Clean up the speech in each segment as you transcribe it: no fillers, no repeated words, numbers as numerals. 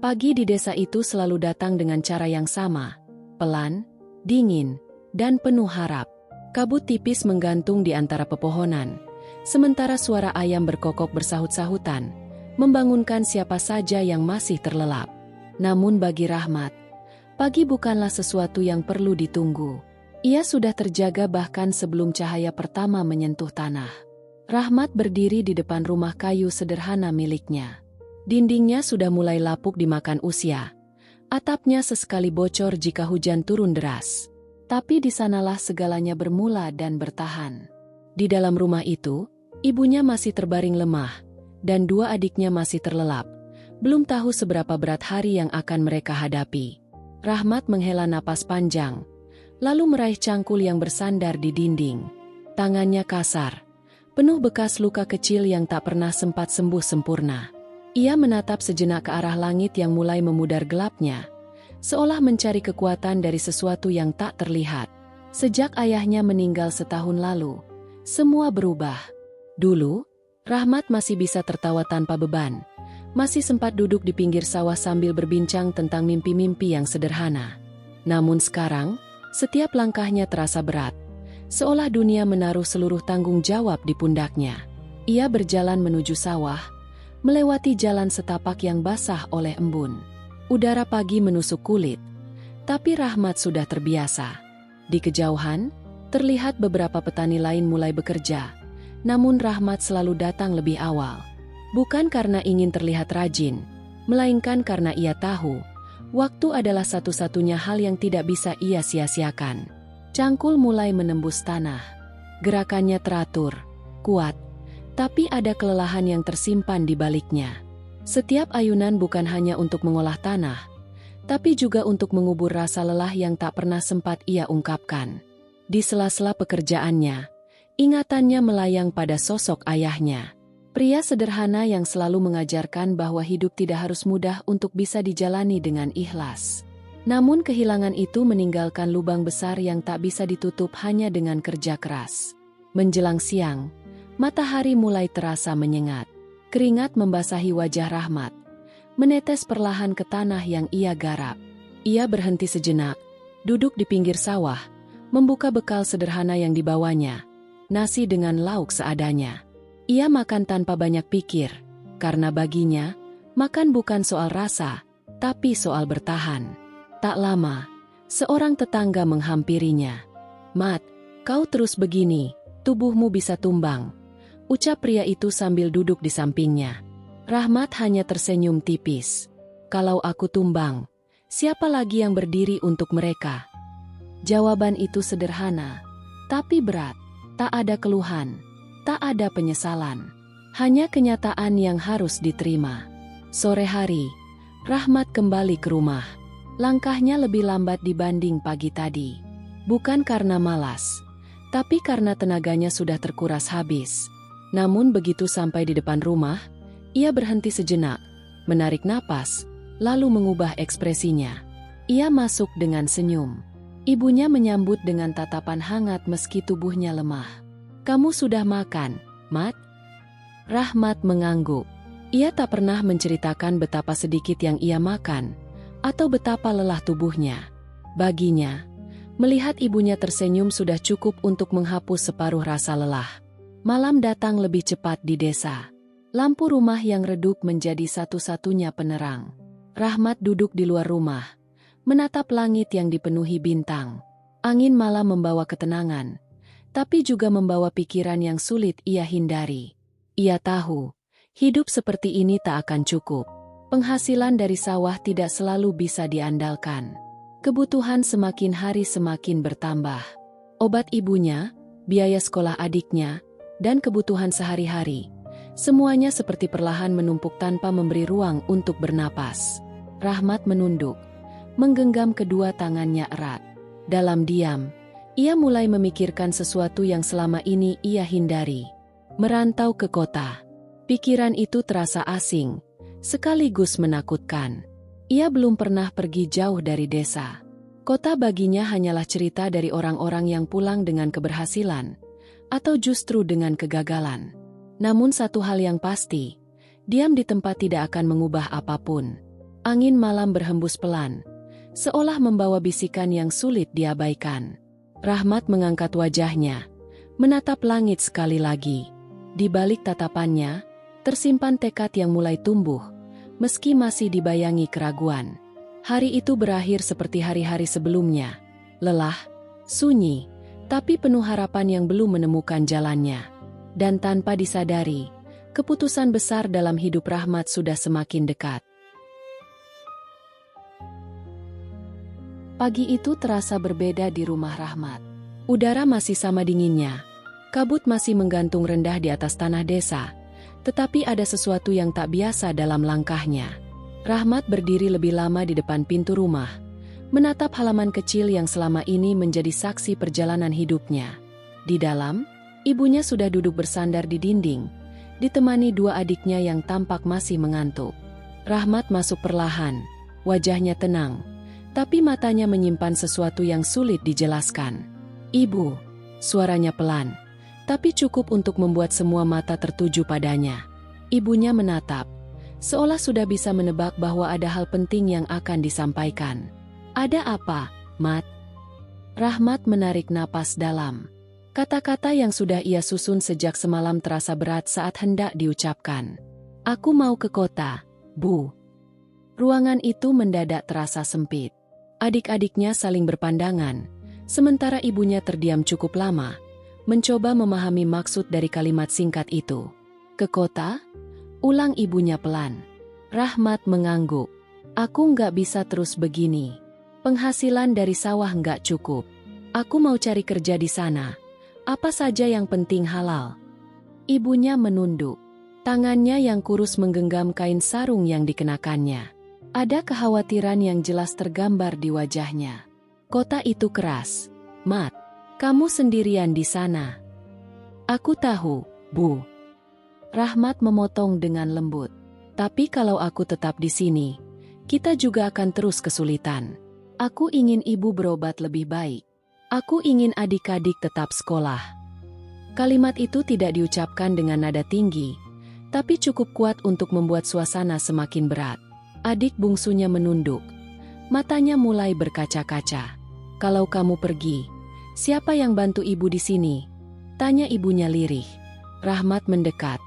Pagi di desa itu selalu datang dengan cara yang sama, pelan, dingin, dan penuh harap. Kabut tipis menggantung di antara pepohonan, sementara suara ayam berkokok bersahut-sahutan, membangunkan siapa saja yang masih terlelap. Namun bagi Rahmat, pagi bukanlah sesuatu yang perlu ditunggu. Ia sudah terjaga bahkan sebelum cahaya pertama menyentuh tanah. Rahmat berdiri di depan rumah kayu sederhana miliknya. Dindingnya sudah mulai lapuk dimakan usia. Atapnya sesekali bocor jika hujan turun deras. Tapi di sanalah segalanya bermula dan bertahan. Di dalam rumah itu, ibunya masih terbaring lemah, dan dua adiknya masih terlelap. Belum tahu seberapa berat hari yang akan mereka hadapi. Rahmat menghela napas panjang, lalu meraih cangkul yang bersandar di dinding. Tangannya kasar, penuh bekas luka kecil yang tak pernah sempat sembuh sempurna. Ia menatap sejenak ke arah langit yang mulai memudar gelapnya, seolah mencari kekuatan dari sesuatu yang tak terlihat. Sejak ayahnya meninggal setahun lalu, semua berubah. Dulu, Rahmat masih bisa tertawa tanpa beban, masih sempat duduk di pinggir sawah sambil berbincang tentang mimpi-mimpi yang sederhana. Namun sekarang, setiap langkahnya terasa berat, seolah dunia menaruh seluruh tanggung jawab di pundaknya. Ia berjalan menuju sawah, melewati jalan setapak yang basah oleh embun. Udara pagi menusuk kulit, tapi Rahmat sudah terbiasa. Di kejauhan, terlihat beberapa petani lain mulai bekerja, namun Rahmat selalu datang lebih awal. Bukan karena ingin terlihat rajin, melainkan karena ia tahu, waktu adalah satu-satunya hal yang tidak bisa ia sia-siakan. Cangkul mulai menembus tanah. Gerakannya teratur, kuat, tapi ada kelelahan yang tersimpan di baliknya. Setiap ayunan bukan hanya untuk mengolah tanah, tapi juga untuk mengubur rasa lelah yang tak pernah sempat ia ungkapkan. Di sela-sela pekerjaannya, ingatannya melayang pada sosok ayahnya. Pria sederhana yang selalu mengajarkan bahwa hidup tidak harus mudah untuk bisa dijalani dengan ikhlas. Namun kehilangan itu meninggalkan lubang besar yang tak bisa ditutup hanya dengan kerja keras. Menjelang siang, matahari mulai terasa menyengat. Keringat membasahi wajah Rahmat, menetes perlahan ke tanah yang ia garap. Ia berhenti sejenak, duduk di pinggir sawah, membuka bekal sederhana yang dibawanya, nasi dengan lauk seadanya. Ia makan tanpa banyak pikir, karena baginya, makan bukan soal rasa, tapi soal bertahan. Tak lama, seorang tetangga menghampirinya. "Mat, kau terus begini, tubuhmu bisa tumbang," ucap pria itu sambil duduk di sampingnya. Rahmat hanya tersenyum tipis. "Kalau aku tumbang, siapa lagi yang berdiri untuk mereka?" Jawaban itu sederhana, tapi berat. Tak ada keluhan, tak ada penyesalan, hanya kenyataan yang harus diterima. Sore hari, Rahmat kembali ke rumah. Langkahnya lebih lambat dibanding pagi tadi. Bukan karena malas, tapi karena tenaganya sudah terkuras habis. Namun begitu sampai di depan rumah, ia berhenti sejenak, menarik napas, lalu mengubah ekspresinya. Ia masuk dengan senyum. Ibunya menyambut dengan tatapan hangat meski tubuhnya lemah. "Kamu sudah makan, Mat?" Rahmat mengangguk. Ia tak pernah menceritakan betapa sedikit yang ia makan, atau betapa lelah tubuhnya. Baginya, melihat ibunya tersenyum sudah cukup untuk menghapus separuh rasa lelah. Malam datang lebih cepat di desa. Lampu rumah yang redup menjadi satu-satunya penerang. Rahmat duduk di luar rumah, menatap langit yang dipenuhi bintang. Angin malam membawa ketenangan, tapi juga membawa pikiran yang sulit ia hindari. Ia tahu, hidup seperti ini tak akan cukup. Penghasilan dari sawah tidak selalu bisa diandalkan. Kebutuhan semakin hari semakin bertambah. Obat ibunya, biaya sekolah adiknya, dan kebutuhan sehari-hari, semuanya seperti perlahan menumpuk tanpa memberi ruang untuk bernapas. Rahmat menunduk, menggenggam kedua tangannya erat. Dalam diam, ia mulai memikirkan sesuatu yang selama ini ia hindari. Merantau ke kota. Pikiran itu terasa asing, sekaligus menakutkan. Ia belum pernah pergi jauh dari desa. Kota baginya hanyalah cerita dari orang-orang yang pulang dengan keberhasilan, atau justru dengan kegagalan. Namun satu hal yang pasti, diam di tempat tidak akan mengubah apapun. Angin malam berhembus pelan, seolah membawa bisikan yang sulit diabaikan. Rahmat mengangkat wajahnya, menatap langit sekali lagi. Di balik tatapannya, tersimpan tekad yang mulai tumbuh, meski masih dibayangi keraguan. Hari itu berakhir seperti hari-hari sebelumnya. Lelah, sunyi, tapi penuh harapan yang belum menemukan jalannya. Dan tanpa disadari, keputusan besar dalam hidup Rahmat sudah semakin dekat. Pagi itu terasa berbeda di rumah Rahmat. Udara masih sama dinginnya. Kabut masih menggantung rendah di atas tanah desa. Tetapi ada sesuatu yang tak biasa dalam langkahnya. Rahmat berdiri lebih lama di depan pintu rumah, menatap halaman kecil yang selama ini menjadi saksi perjalanan hidupnya. Di dalam, ibunya sudah duduk bersandar di dinding, ditemani dua adiknya yang tampak masih mengantuk. Rahmat masuk perlahan, wajahnya tenang, tapi matanya menyimpan sesuatu yang sulit dijelaskan. "Ibu," suaranya pelan, tapi cukup untuk membuat semua mata tertuju padanya. Ibunya menatap, seolah sudah bisa menebak bahwa ada hal penting yang akan disampaikan. "Ada apa, Mat?" Rahmat menarik napas dalam. Kata-kata yang sudah ia susun sejak semalam terasa berat saat hendak diucapkan. "Aku mau ke kota, Bu." Ruangan itu mendadak terasa sempit. Adik-adiknya saling berpandangan, sementara ibunya terdiam cukup lama, mencoba memahami maksud dari kalimat singkat itu. "Ke kota?" ulang ibunya pelan. Rahmat mengangguk. "Aku nggak bisa terus begini. Penghasilan dari sawah nggak cukup. Aku mau cari kerja di sana. Apa saja yang penting halal." Ibunya menunduk. Tangannya yang kurus menggenggam kain sarung yang dikenakannya. Ada kekhawatiran yang jelas tergambar di wajahnya. "Kota itu keras, Mat. Kamu sendirian di sana." "Aku tahu, Bu." Rahmat memotong dengan lembut. "Tapi kalau aku tetap di sini, kita juga akan terus kesulitan. Aku ingin ibu berobat lebih baik. Aku ingin adik-adik tetap sekolah." Kalimat itu tidak diucapkan dengan nada tinggi, tapi cukup kuat untuk membuat suasana semakin berat. Adik bungsunya menunduk. Matanya mulai berkaca-kaca. "Kalau kamu pergi, siapa yang bantu ibu di sini?" tanya ibunya lirih. Rahmat mendekat,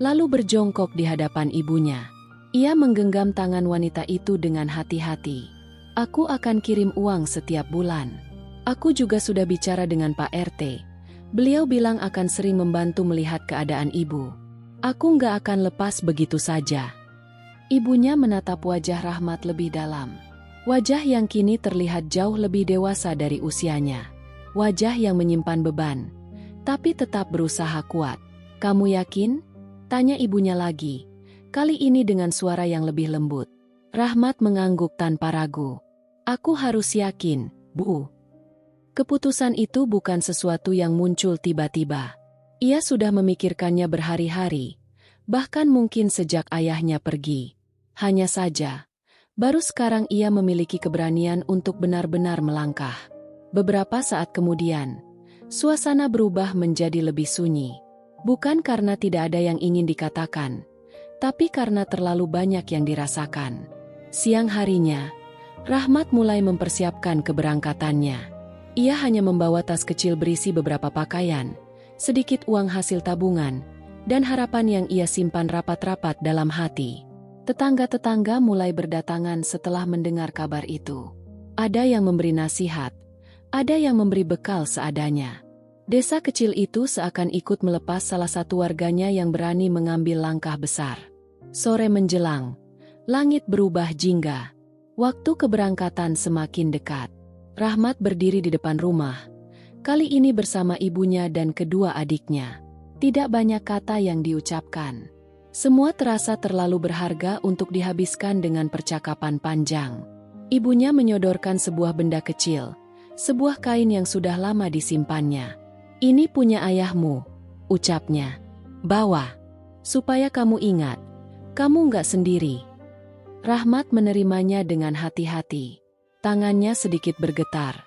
lalu berjongkok di hadapan ibunya. Ia menggenggam tangan wanita itu dengan hati-hati. "Aku akan kirim uang setiap bulan. Aku juga sudah bicara dengan Pak RT. Beliau bilang akan sering membantu melihat keadaan ibu. Aku nggak akan lepas begitu saja." Ibunya menatap wajah Rahmat lebih dalam. Wajah yang kini terlihat jauh lebih dewasa dari usianya. Wajah yang menyimpan beban, tapi tetap berusaha kuat. "Kamu yakin?" tanya ibunya lagi, kali ini dengan suara yang lebih lembut. Rahmat mengangguk tanpa ragu. "Aku harus yakin, Bu." Keputusan itu bukan sesuatu yang muncul tiba-tiba. Ia sudah memikirkannya berhari-hari, bahkan mungkin sejak ayahnya pergi. Hanya saja, baru sekarang ia memiliki keberanian untuk benar-benar melangkah. Beberapa saat kemudian, suasana berubah menjadi lebih sunyi. Bukan karena tidak ada yang ingin dikatakan, tapi karena terlalu banyak yang dirasakan. Siang harinya, Rahmat mulai mempersiapkan keberangkatannya. Ia hanya membawa tas kecil berisi beberapa pakaian, sedikit uang hasil tabungan, dan harapan yang ia simpan rapat-rapat dalam hati. Tetangga-tetangga mulai berdatangan setelah mendengar kabar itu. Ada yang memberi nasihat, ada yang memberi bekal seadanya. Desa kecil itu seakan ikut melepas salah satu warganya yang berani mengambil langkah besar. Sore menjelang, langit berubah jingga. Waktu keberangkatan semakin dekat. Rahmat berdiri di depan rumah, kali ini bersama ibunya dan kedua adiknya. Tidak banyak kata yang diucapkan. Semua terasa terlalu berharga untuk dihabiskan dengan percakapan panjang. Ibunya menyodorkan sebuah benda kecil, sebuah kain yang sudah lama disimpannya. "Ini punya ayahmu," ucapnya. "Bawa, supaya kamu ingat, kamu nggak sendiri." Rahmat menerimanya dengan hati-hati. Tangannya sedikit bergetar,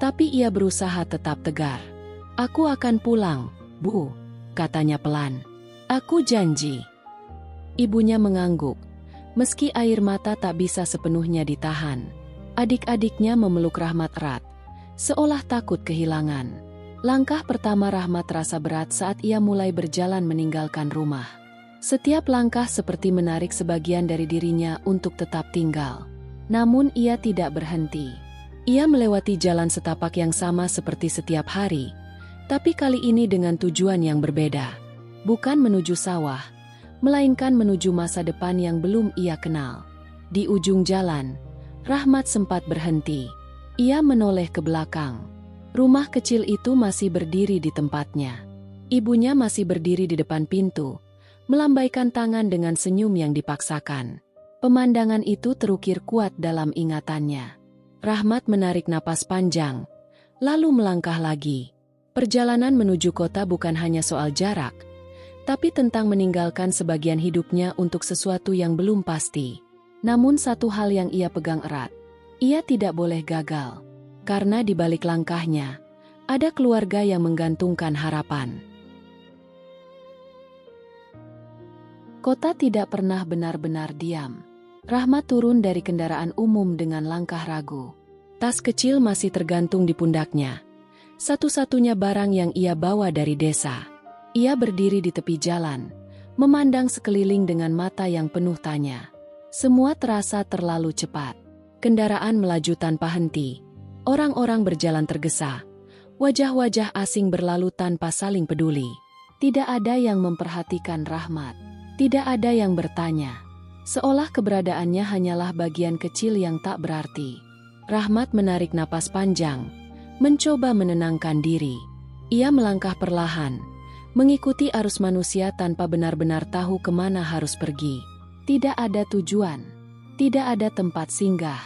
tapi ia berusaha tetap tegar. "Aku akan pulang, Bu," katanya pelan. "Aku janji." Ibunya mengangguk, Meski air mata tak bisa sepenuhnya ditahan, adik-adiknya memeluk Rahmat erat, seolah takut kehilangan. Langkah pertama Rahmat terasa berat saat ia mulai berjalan meninggalkan rumah. Setiap langkah seperti menarik sebagian dari dirinya untuk tetap tinggal. Namun ia tidak berhenti. Ia melewati jalan setapak yang sama seperti setiap hari, tapi kali ini dengan tujuan yang berbeda. Bukan menuju sawah, melainkan menuju masa depan yang belum ia kenal. Di ujung jalan, Rahmat sempat berhenti. Ia menoleh ke belakang. Rumah kecil itu masih berdiri di tempatnya. Ibunya masih berdiri di depan pintu, melambaikan tangan dengan senyum yang dipaksakan. Pemandangan itu terukir kuat dalam ingatannya. Rahmat menarik napas panjang, lalu melangkah lagi. Perjalanan menuju kota bukan hanya soal jarak, tapi tentang meninggalkan sebagian hidupnya untuk sesuatu yang belum pasti. Namun satu hal yang ia pegang erat, ia tidak boleh gagal. Karena di balik langkahnya, ada keluarga yang menggantungkan harapan. Kota tidak pernah benar-benar diam. Rahmat turun dari kendaraan umum dengan langkah ragu. Tas kecil masih tergantung di pundaknya. Satu-satunya barang yang ia bawa dari desa. Ia berdiri di tepi jalan, memandang sekeliling dengan mata yang penuh tanya. Semua terasa terlalu cepat. Kendaraan melaju tanpa henti. Orang-orang berjalan tergesa. Wajah-wajah asing berlalu tanpa saling peduli. Tidak ada yang memperhatikan Rahmat. Tidak ada yang bertanya. Seolah keberadaannya hanyalah bagian kecil yang tak berarti. Rahmat menarik napas panjang, mencoba menenangkan diri. Ia melangkah perlahan, mengikuti arus manusia tanpa benar-benar tahu kemana harus pergi. Tidak ada tujuan, tidak ada tempat singgah.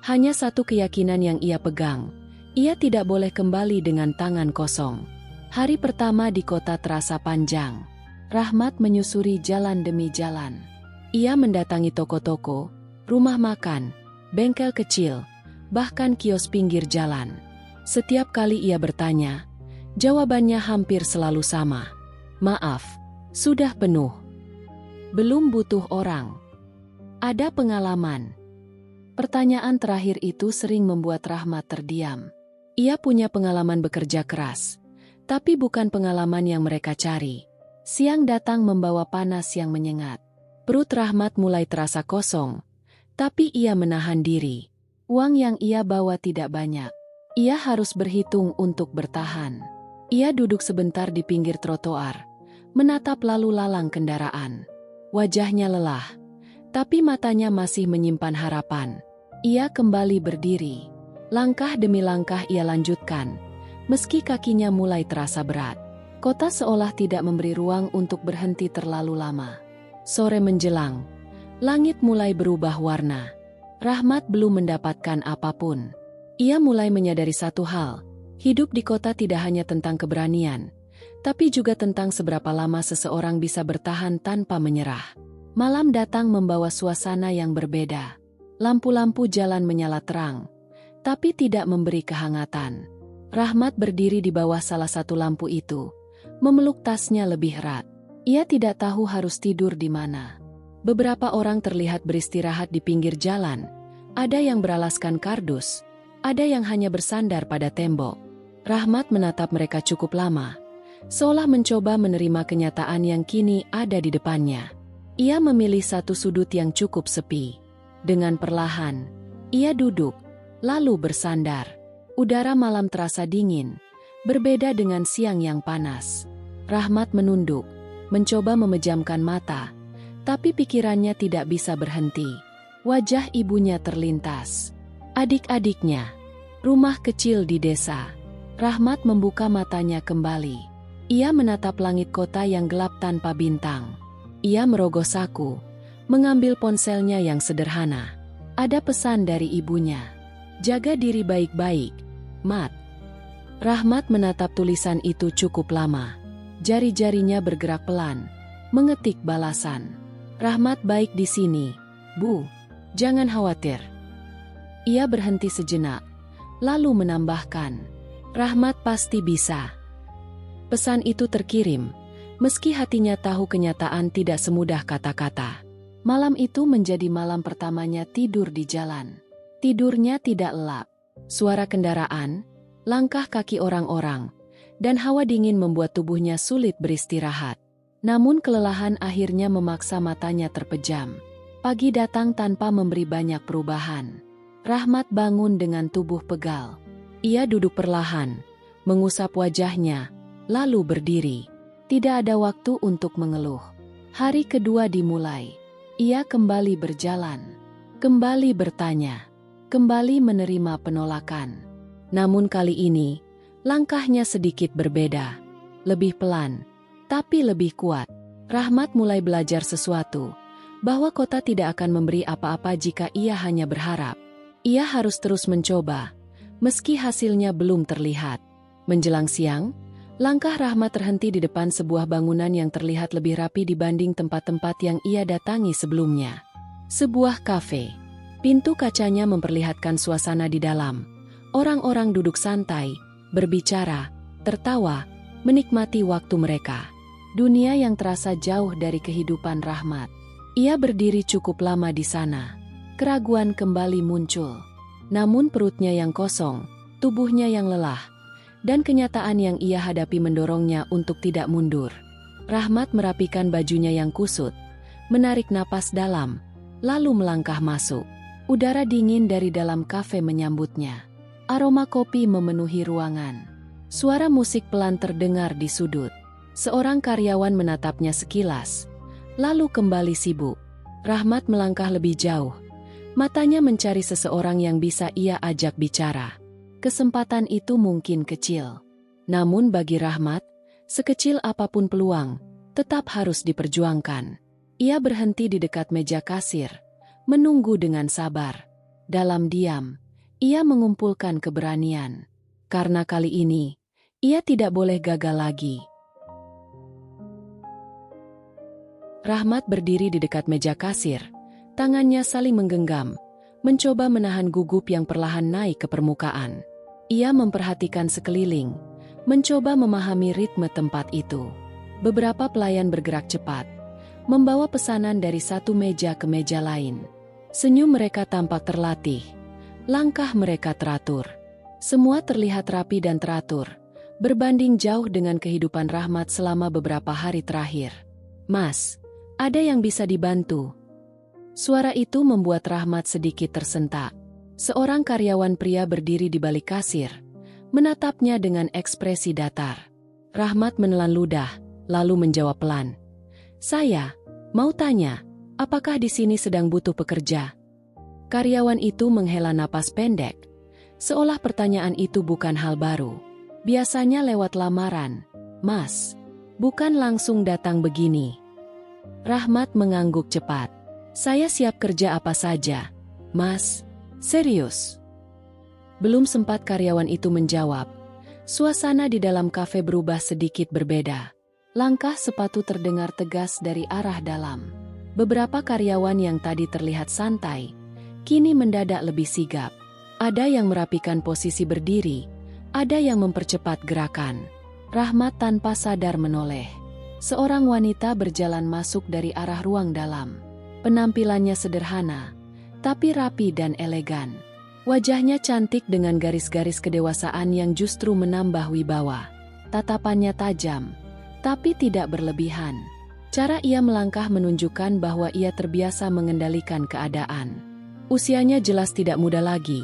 Hanya satu keyakinan yang ia pegang, ia tidak boleh kembali dengan tangan kosong. Hari pertama di kota terasa panjang. Rahmat menyusuri jalan demi jalan. Ia mendatangi toko-toko, rumah makan, bengkel kecil, bahkan kios pinggir jalan. Setiap kali ia bertanya, jawabannya hampir selalu sama. Maaf, sudah penuh. Belum butuh orang. Ada pengalaman. Pertanyaan terakhir itu sering membuat Rahmat terdiam. Ia punya pengalaman bekerja keras, tapi bukan pengalaman yang mereka cari. Siang datang membawa panas yang menyengat. Perut Rahmat mulai terasa kosong, tapi ia menahan diri. Uang yang ia bawa tidak banyak. Ia harus berhitung untuk bertahan. Ia duduk sebentar di pinggir trotoar, menatap lalu lalang kendaraan. Wajahnya lelah, tapi matanya masih menyimpan harapan. Ia kembali berdiri. Langkah demi langkah ia lanjutkan, meski kakinya mulai terasa berat. Kota seolah tidak memberi ruang untuk berhenti terlalu lama. Sore menjelang, langit mulai berubah warna. Rahmat belum mendapatkan apapun. Ia mulai menyadari satu hal, hidup di kota tidak hanya tentang keberanian, tapi juga tentang seberapa lama seseorang bisa bertahan tanpa menyerah. Malam datang membawa suasana yang berbeda. Lampu-lampu jalan menyala terang, tapi tidak memberi kehangatan. Rahmat berdiri di bawah salah satu lampu itu, memeluk tasnya lebih erat. Ia tidak tahu harus tidur di mana. Beberapa orang terlihat beristirahat di pinggir jalan. Ada yang beralaskan kardus, ada yang hanya bersandar pada tembok. Rahmat menatap mereka cukup lama, seolah mencoba menerima kenyataan yang kini ada di depannya. Ia memilih satu sudut yang cukup sepi. Dengan perlahan, ia duduk, lalu bersandar. Udara malam terasa dingin, berbeda dengan siang yang panas. Rahmat menunduk, mencoba memejamkan mata, tapi pikirannya tidak bisa berhenti. Wajah ibunya terlintas. Adik-adiknya, rumah kecil di desa. Rahmat membuka matanya kembali. Ia menatap langit kota yang gelap tanpa bintang. Ia merogoh saku, mengambil ponselnya yang sederhana. Ada pesan dari ibunya. Jaga diri baik-baik, Mat. Rahmat menatap tulisan itu cukup lama. Jari-jarinya bergerak pelan, mengetik balasan. Rahmat baik di sini, Bu. Jangan khawatir. Ia berhenti sejenak, lalu menambahkan, Rahmat pasti bisa. Pesan itu terkirim, meski hatinya tahu kenyataan tidak semudah kata-kata. Malam itu menjadi malam pertamanya tidur di jalan. Tidurnya tidak lelap. Suara kendaraan, langkah kaki orang-orang, dan hawa dingin membuat tubuhnya sulit beristirahat. Namun kelelahan akhirnya memaksa matanya terpejam. Pagi datang tanpa memberi banyak perubahan. Rahmat bangun dengan tubuh pegal. Ia duduk perlahan, mengusap wajahnya, lalu berdiri. Tidak ada waktu untuk mengeluh. Hari kedua dimulai. Ia kembali berjalan, kembali bertanya, kembali menerima penolakan. Namun kali ini, langkahnya sedikit berbeda. Lebih pelan, tapi lebih kuat. Rahmat mulai belajar sesuatu, bahwa kota tidak akan memberi apa-apa jika ia hanya berharap. Ia harus terus mencoba, meski hasilnya belum terlihat. Menjelang siang, langkah Rahmat terhenti di depan sebuah bangunan yang terlihat lebih rapi dibanding tempat-tempat yang ia datangi sebelumnya. Sebuah kafe. Pintu kacanya memperlihatkan suasana di dalam. Orang-orang duduk santai, berbicara, tertawa, menikmati waktu mereka. Dunia yang terasa jauh dari kehidupan Rahmat. Ia berdiri cukup lama di sana. Keraguan kembali muncul. Namun perutnya yang kosong, tubuhnya yang lelah, dan kenyataan yang ia hadapi mendorongnya untuk tidak mundur. Rahmat merapikan bajunya yang kusut, menarik napas dalam, lalu melangkah masuk. Udara dingin dari dalam kafe menyambutnya. Aroma kopi memenuhi ruangan. Suara musik pelan terdengar di sudut. Seorang karyawan menatapnya sekilas, lalu kembali sibuk. Rahmat melangkah lebih jauh. Matanya mencari seseorang yang bisa ia ajak bicara. Kesempatan itu mungkin kecil. Namun bagi Rahmat, sekecil apapun peluang, tetap harus diperjuangkan. Ia berhenti di dekat meja kasir, menunggu dengan sabar. Dalam diam, ia mengumpulkan keberanian. Karena kali ini, ia tidak boleh gagal lagi. Rahmat berdiri di dekat meja kasir, tangannya saling menggenggam, mencoba menahan gugup yang perlahan naik ke permukaan. Ia memperhatikan sekeliling, mencoba memahami ritme tempat itu. Beberapa pelayan bergerak cepat, membawa pesanan dari satu meja ke meja lain. Senyum mereka tampak terlatih, langkah mereka teratur. Semua terlihat rapi dan teratur, berbanding jauh dengan kehidupan Rahmat selama beberapa hari terakhir. "Mas, ada yang bisa dibantu?" Suara itu membuat Rahmat sedikit tersentak. Seorang karyawan pria berdiri di balik kasir, menatapnya dengan ekspresi datar. Rahmat menelan ludah, lalu menjawab pelan. "Saya mau tanya, apakah di sini sedang butuh pekerja?" Karyawan itu menghela napas pendek, seolah pertanyaan itu bukan hal baru. "Biasanya lewat lamaran, Mas. Bukan langsung datang begini." Rahmat mengangguk cepat. "Saya siap kerja apa saja, Mas. Serius?" Belum sempat karyawan itu menjawab, suasana di dalam kafe berubah sedikit berbeda. Langkah sepatu terdengar tegas dari arah dalam. Beberapa karyawan yang tadi terlihat santai, kini mendadak lebih sigap. Ada yang merapikan posisi berdiri, ada yang mempercepat gerakan. Rahmat tanpa sadar menoleh. Seorang wanita berjalan masuk dari arah ruang dalam. Penampilannya sederhana, tapi rapi dan elegan. Wajahnya cantik dengan garis-garis kedewasaan yang justru menambah wibawa. Tatapannya tajam, tapi tidak berlebihan. Cara ia melangkah menunjukkan bahwa ia terbiasa mengendalikan keadaan. Usianya jelas tidak muda lagi,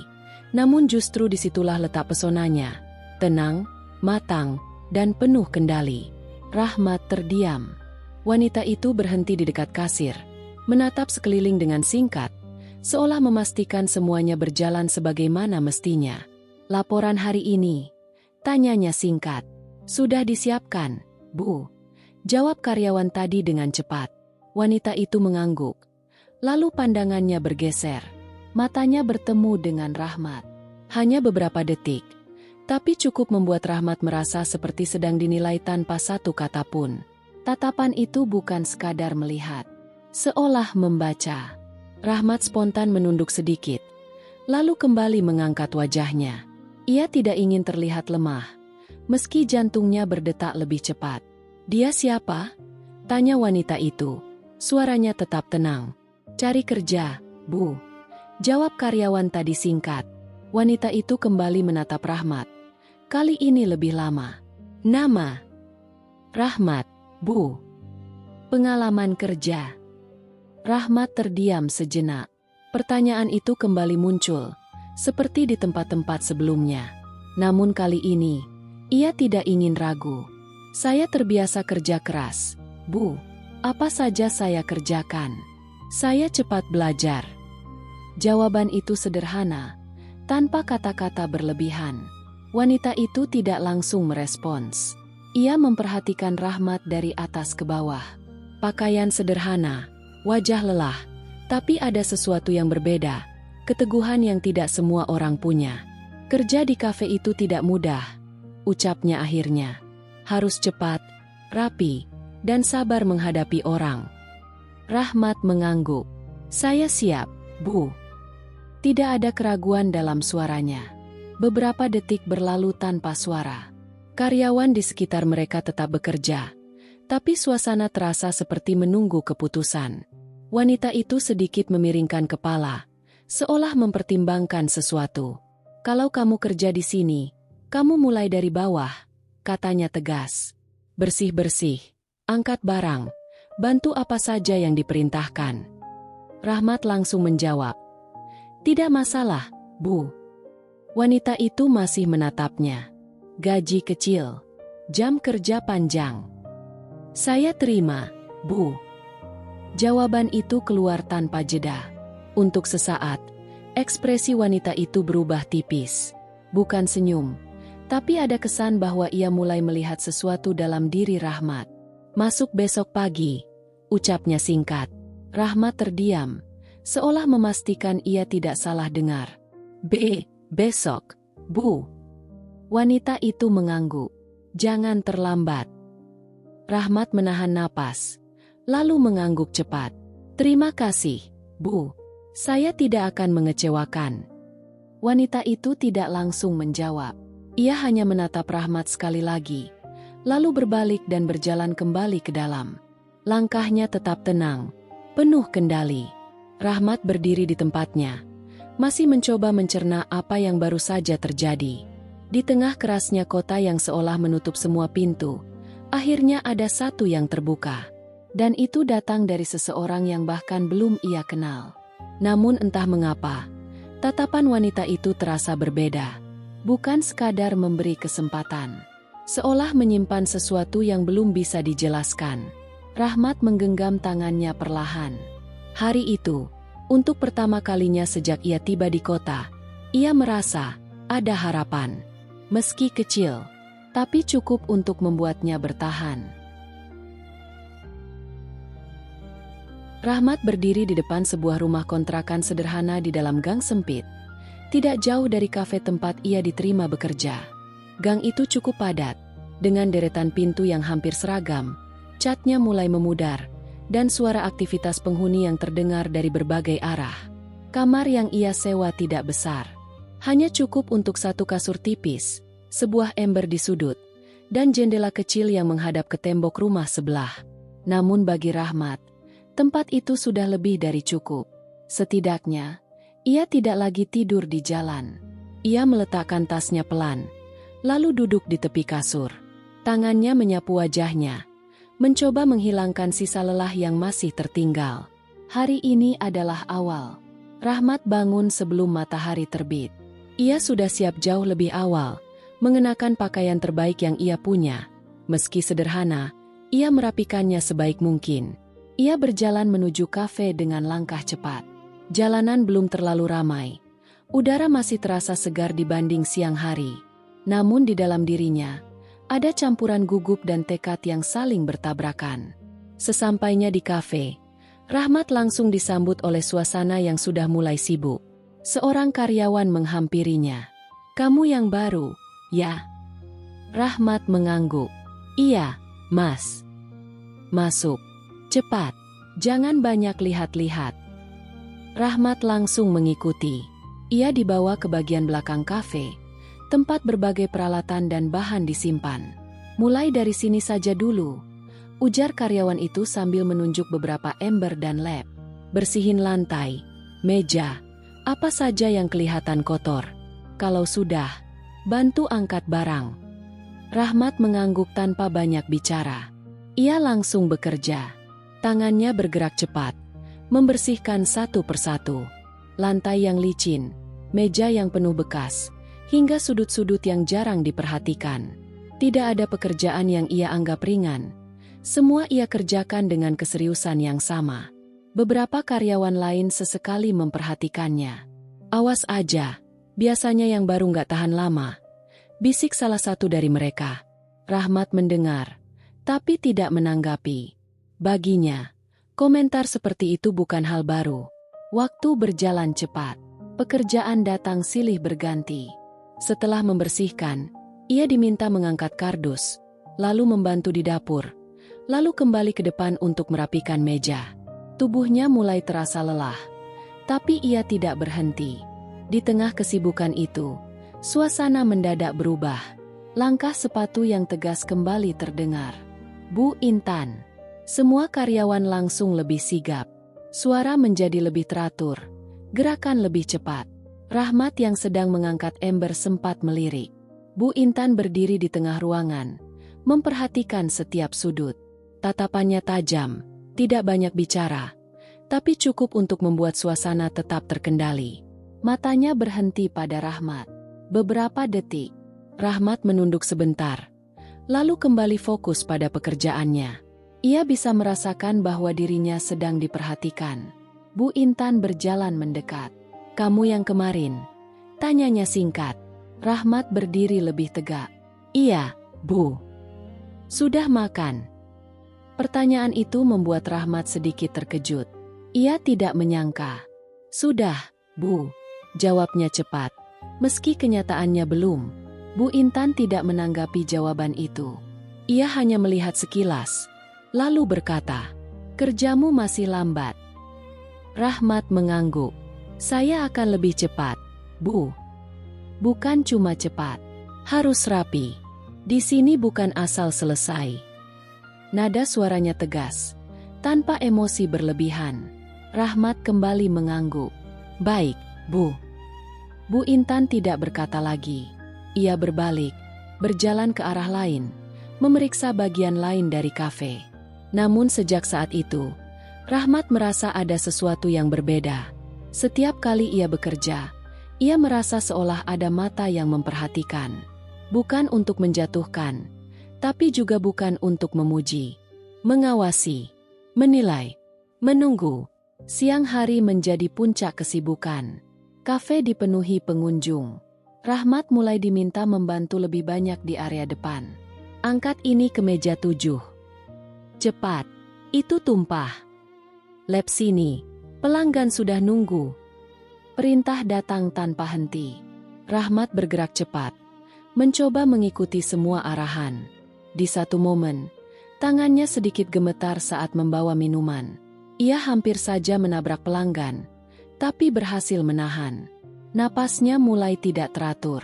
namun justru disitulah letak pesonanya. Tenang, matang, dan penuh kendali. Rahmat terdiam. Wanita itu berhenti di dekat kasir, menatap sekeliling dengan singkat, seolah memastikan semuanya berjalan sebagaimana mestinya. "Laporan hari ini?" tanyanya singkat. "Sudah disiapkan, Bu," jawab karyawan tadi dengan cepat. Wanita itu mengangguk, lalu pandangannya bergeser. Matanya bertemu dengan Rahmat. Hanya beberapa detik, tapi cukup membuat Rahmat merasa seperti sedang dinilai tanpa satu kata pun. Tatapan itu bukan sekadar melihat, seolah membaca. Rahmat spontan menunduk sedikit, lalu kembali mengangkat wajahnya. Ia tidak ingin terlihat lemah, meski jantungnya berdetak lebih cepat. "Dia siapa?" tanya wanita itu. Suaranya tetap tenang. Cari kerja, Bu. Jawab karyawan tadi singkat. Wanita itu kembali menatap Rahmat. Kali ini lebih lama. Nama? Rahmat, Bu. Pengalaman kerja? Rahmat terdiam sejenak. Pertanyaan itu kembali muncul, seperti di tempat-tempat sebelumnya. Namun kali ini, ia tidak ingin ragu. Saya terbiasa kerja keras, Bu. Apa saja saya kerjakan. Saya cepat belajar. Jawaban itu sederhana, tanpa kata-kata berlebihan. Wanita itu tidak langsung merespons. Ia memperhatikan Rahmat dari atas ke bawah. Pakaian sederhana, wajah lelah, tapi ada sesuatu yang berbeda, keteguhan yang tidak semua orang punya. Kerja di kafe itu tidak mudah, ucapnya akhirnya. Harus cepat, rapi, dan sabar menghadapi orang. Rahmat mengangguk. Saya siap, Bu. Tidak ada keraguan dalam suaranya. Beberapa detik berlalu tanpa suara. Karyawan di sekitar mereka tetap bekerja, tapi suasana terasa seperti menunggu keputusan. Wanita itu sedikit memiringkan kepala, seolah mempertimbangkan sesuatu. Kalau kamu kerja di sini, kamu mulai dari bawah, katanya tegas. Bersih-bersih, angkat barang, bantu apa saja yang diperintahkan. Rahmat langsung menjawab. Tidak masalah, Bu. Wanita itu masih menatapnya. Gaji kecil, jam kerja panjang. Saya terima, Bu. Jawaban itu keluar tanpa jeda. Untuk sesaat, ekspresi wanita itu berubah tipis. Bukan senyum, tapi ada kesan bahwa ia mulai melihat sesuatu dalam diri Rahmat. Masuk besok pagi, ucapnya singkat. Rahmat terdiam, seolah memastikan ia tidak salah dengar. Besok, Bu. Wanita itu mengangguk. Jangan terlambat. Rahmat menahan napas, lalu mengangguk cepat. Terima kasih, Bu. Saya tidak akan mengecewakan. Wanita itu tidak langsung menjawab. Ia hanya menatap Rahmat sekali lagi, lalu berbalik dan berjalan kembali ke dalam. Langkahnya tetap tenang, penuh kendali. Rahmat berdiri di tempatnya, masih mencoba mencerna apa yang baru saja terjadi. Di tengah kerasnya kota yang seolah menutup semua pintu, akhirnya ada satu yang terbuka. Dan itu datang dari seseorang yang bahkan belum ia kenal. Namun entah mengapa, tatapan wanita itu terasa berbeda. Bukan sekadar memberi kesempatan, seolah menyimpan sesuatu yang belum bisa dijelaskan. Rahmat menggenggam tangannya perlahan. Hari itu, untuk pertama kalinya sejak ia tiba di kota, ia merasa ada harapan. Meski kecil, tapi cukup untuk membuatnya bertahan. Rahmat berdiri di depan sebuah rumah kontrakan sederhana di dalam gang sempit, tidak jauh dari kafe tempat ia diterima bekerja. Gang itu cukup padat, dengan deretan pintu yang hampir seragam. Catnya mulai memudar, dan suara aktivitas penghuni yang terdengar dari berbagai arah. Kamar yang ia sewa tidak besar. Hanya cukup untuk satu kasur tipis, sebuah ember di sudut, dan jendela kecil yang menghadap ke tembok rumah sebelah. Namun bagi Rahmat, tempat itu sudah lebih dari cukup. Setidaknya, ia tidak lagi tidur di jalan. Ia meletakkan tasnya pelan, lalu duduk di tepi kasur. Tangannya menyapu wajahnya, mencoba menghilangkan sisa lelah yang masih tertinggal. Hari ini adalah awal. Rahmat bangun sebelum matahari terbit. Ia sudah siap jauh lebih awal, mengenakan pakaian terbaik yang ia punya. Meski sederhana, ia merapikannya sebaik mungkin. Ia berjalan menuju kafe dengan langkah cepat. Jalanan belum terlalu ramai. Udara masih terasa segar dibanding siang hari. Namun di dalam dirinya, ada campuran gugup dan tekad yang saling bertabrakan. Sesampainya di kafe, Rahmat langsung disambut oleh suasana yang sudah mulai sibuk. Seorang karyawan menghampirinya. "Kamu yang baru, ya?" Rahmat mengangguk. "Iya, Mas." "Masuk. Cepat. Jangan banyak lihat-lihat." Rahmat langsung mengikuti. Ia dibawa ke bagian belakang kafe, tempat berbagai peralatan dan bahan disimpan. "Mulai dari sini saja dulu," ujar karyawan itu sambil menunjuk beberapa ember dan lap. bersihin lantai, meja, apa saja yang kelihatan kotor. Kalau sudah, bantu angkat barang. Rahmat mengangguk tanpa banyak bicara. Ia langsung bekerja. Tangannya bergerak cepat, membersihkan satu persatu. Lantai yang licin, meja yang penuh bekas, hingga sudut-sudut yang jarang diperhatikan. Tidak ada pekerjaan yang ia anggap ringan. Semua ia kerjakan dengan keseriusan yang sama. Beberapa karyawan lain sesekali memperhatikannya. Awas aja, biasanya yang baru nggak tahan lama. Bisik salah satu dari mereka. Rahmat mendengar, tapi tidak menanggapi. Baginya, komentar seperti itu bukan hal baru. Waktu berjalan cepat. Pekerjaan datang silih berganti. Setelah membersihkan, ia diminta mengangkat kardus, lalu membantu di dapur, lalu kembali ke depan untuk merapikan meja. Tubuhnya mulai terasa lelah, tapi ia tidak berhenti. Di tengah kesibukan itu, suasana mendadak berubah. Langkah sepatu yang tegas kembali terdengar. Bu Intan. Semua karyawan langsung lebih sigap. Suara menjadi lebih teratur. Gerakan lebih cepat. Rahmat yang sedang mengangkat ember sempat melirik. Bu Intan berdiri di tengah ruangan, memperhatikan setiap sudut. Tatapannya tajam, tidak banyak bicara, tapi cukup untuk membuat suasana tetap terkendali. Matanya berhenti pada Rahmat. Beberapa detik, Rahmat menunduk sebentar, lalu kembali fokus pada pekerjaannya. Ia bisa merasakan bahwa dirinya sedang diperhatikan. Bu Intan berjalan mendekat. "Kamu yang kemarin?" tanyanya singkat. Rahmat berdiri lebih tegak. "Iya, Bu." "Sudah makan?" Pertanyaan itu membuat Rahmat sedikit terkejut. Ia tidak menyangka. "Sudah, Bu," jawabnya cepat. Meski kenyataannya belum, Bu Intan tidak menanggapi jawaban itu. Ia hanya melihat sekilas, lalu berkata, "Kerjamu masih lambat." Rahmat mengangguk. "Saya akan lebih cepat, Bu." "Bukan cuma cepat, harus rapi. Di sini bukan asal selesai." Nada suaranya tegas, tanpa emosi berlebihan. Rahmat kembali mengangguk. "Baik, Bu." Bu Intan tidak berkata lagi. Ia berbalik, berjalan ke arah lain, memeriksa bagian lain dari kafe. Namun sejak saat itu, Rahmat merasa ada sesuatu yang berbeda. Setiap kali ia bekerja, ia merasa seolah ada mata yang memperhatikan. Bukan untuk menjatuhkan, tapi juga bukan untuk memuji. Mengawasi, menilai, menunggu. Siang hari menjadi puncak kesibukan. Kafe dipenuhi pengunjung. Rahmat mulai diminta membantu lebih banyak di area depan. "Angkat ini ke meja 7. Cepat, itu tumpah. Lap sini, pelanggan sudah nunggu." Perintah datang tanpa henti. Rahmat bergerak cepat, mencoba mengikuti semua arahan. Di satu momen, tangannya sedikit gemetar saat membawa minuman. Ia hampir saja menabrak pelanggan, tapi berhasil menahan. Napasnya mulai tidak teratur.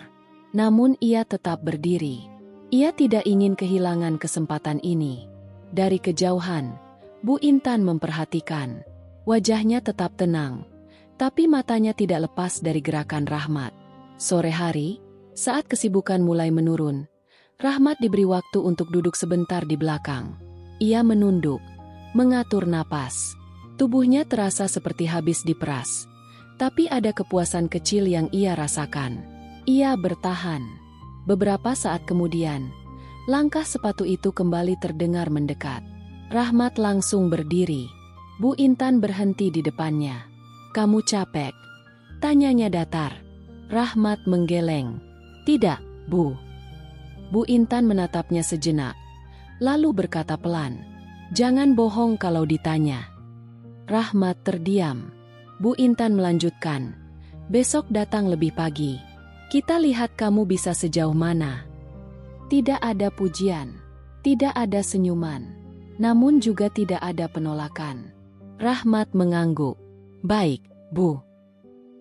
Namun ia tetap berdiri. Ia tidak ingin kehilangan kesempatan ini. Dari kejauhan, Bu Intan memperhatikan. Wajahnya tetap tenang, tapi matanya tidak lepas dari gerakan Rahmat. Sore hari, saat kesibukan mulai menurun, Rahmat diberi waktu untuk duduk sebentar di belakang. Ia menunduk, mengatur napas. Tubuhnya terasa seperti habis diperas. Tapi ada kepuasan kecil yang ia rasakan. Ia bertahan. Beberapa saat kemudian, langkah sepatu itu kembali terdengar mendekat. Rahmat langsung berdiri. Bu Intan berhenti di depannya. "Kamu capek?" tanyanya datar. Rahmat menggeleng. "Tidak, Bu." Bu Intan menatapnya sejenak, lalu berkata pelan, "Jangan bohong kalau ditanya." Rahmat terdiam. Bu Intan melanjutkan, "Besok datang lebih pagi. Kita lihat kamu bisa sejauh mana." Tidak ada pujian, tidak ada senyuman, namun juga tidak ada penolakan. Rahmat mengangguk. "Baik, Bu."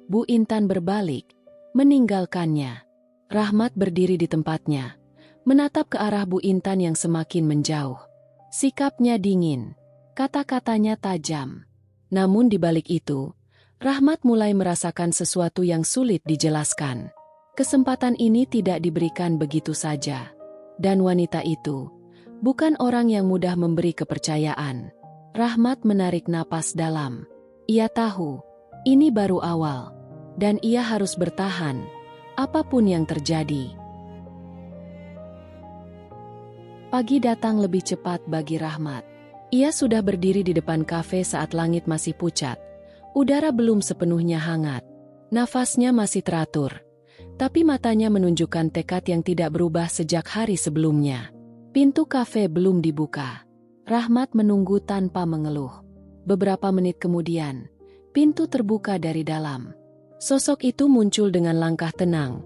Bu Intan berbalik, meninggalkannya. Rahmat berdiri di tempatnya, menatap ke arah Bu Intan yang semakin menjauh. Sikapnya dingin, kata-katanya tajam. Namun di balik itu, Rahmat mulai merasakan sesuatu yang sulit dijelaskan. Kesempatan ini tidak diberikan begitu saja. Dan wanita itu bukan orang yang mudah memberi kepercayaan. Rahmat menarik napas dalam. Ia tahu, ini baru awal. Dan ia harus bertahan, apapun yang terjadi. Pagi datang lebih cepat bagi Rahmat. Ia sudah berdiri di depan kafe saat langit masih pucat. Udara belum sepenuhnya hangat. Nafasnya masih teratur. Tapi matanya menunjukkan tekad yang tidak berubah sejak hari sebelumnya. Pintu kafe belum dibuka. Rahmat menunggu tanpa mengeluh. Beberapa menit kemudian, pintu terbuka dari dalam. Sosok itu muncul dengan langkah tenang,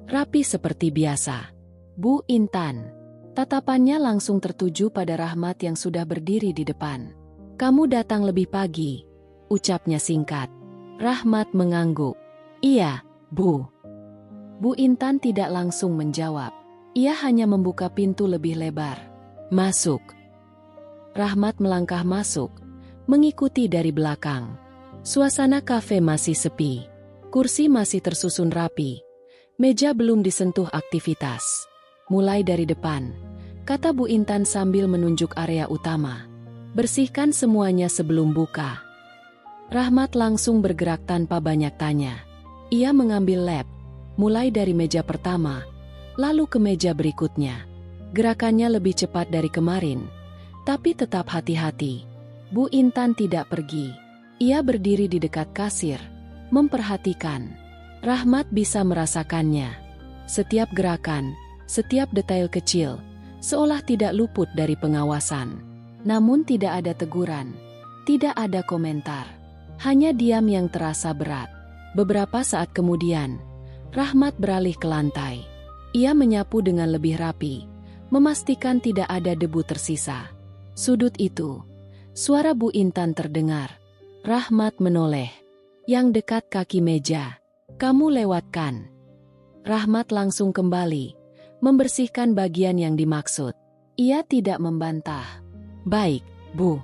rapi seperti biasa. Bu Intan. Tatapannya langsung tertuju pada Rahmat yang sudah berdiri di depan. Kamu datang lebih pagi, ucapnya singkat. Rahmat mengangguk. Iya, Bu. Bu Intan tidak langsung menjawab. Ia hanya membuka pintu lebih lebar. Masuk. Rahmat melangkah masuk, mengikuti dari belakang. Suasana kafe masih sepi. Kursi masih tersusun rapi. Meja belum disentuh aktivitas. Mulai dari depan, kata Bu Intan sambil menunjuk area utama. Bersihkan semuanya sebelum buka. Rahmat langsung bergerak tanpa banyak tanya. Ia mengambil lap, mulai dari meja pertama, lalu ke meja berikutnya. Gerakannya lebih cepat dari kemarin, tapi tetap hati-hati. Bu Intan tidak pergi. Ia berdiri di dekat kasir, memperhatikan. Rahmat bisa merasakannya. Setiap gerakan, setiap detail kecil, seolah tidak luput dari pengawasan. Namun tidak ada teguran, tidak ada komentar. Hanya diam yang terasa berat. Beberapa saat kemudian, Rahmat beralih ke lantai. Ia menyapu dengan lebih rapi, memastikan tidak ada debu tersisa. Sudut itu, suara Bu Intan terdengar. Rahmat menoleh. Yang dekat kaki meja. Kamu lewatkan. Rahmat langsung kembali, membersihkan bagian yang dimaksud. Ia tidak membantah. Baik, Bu.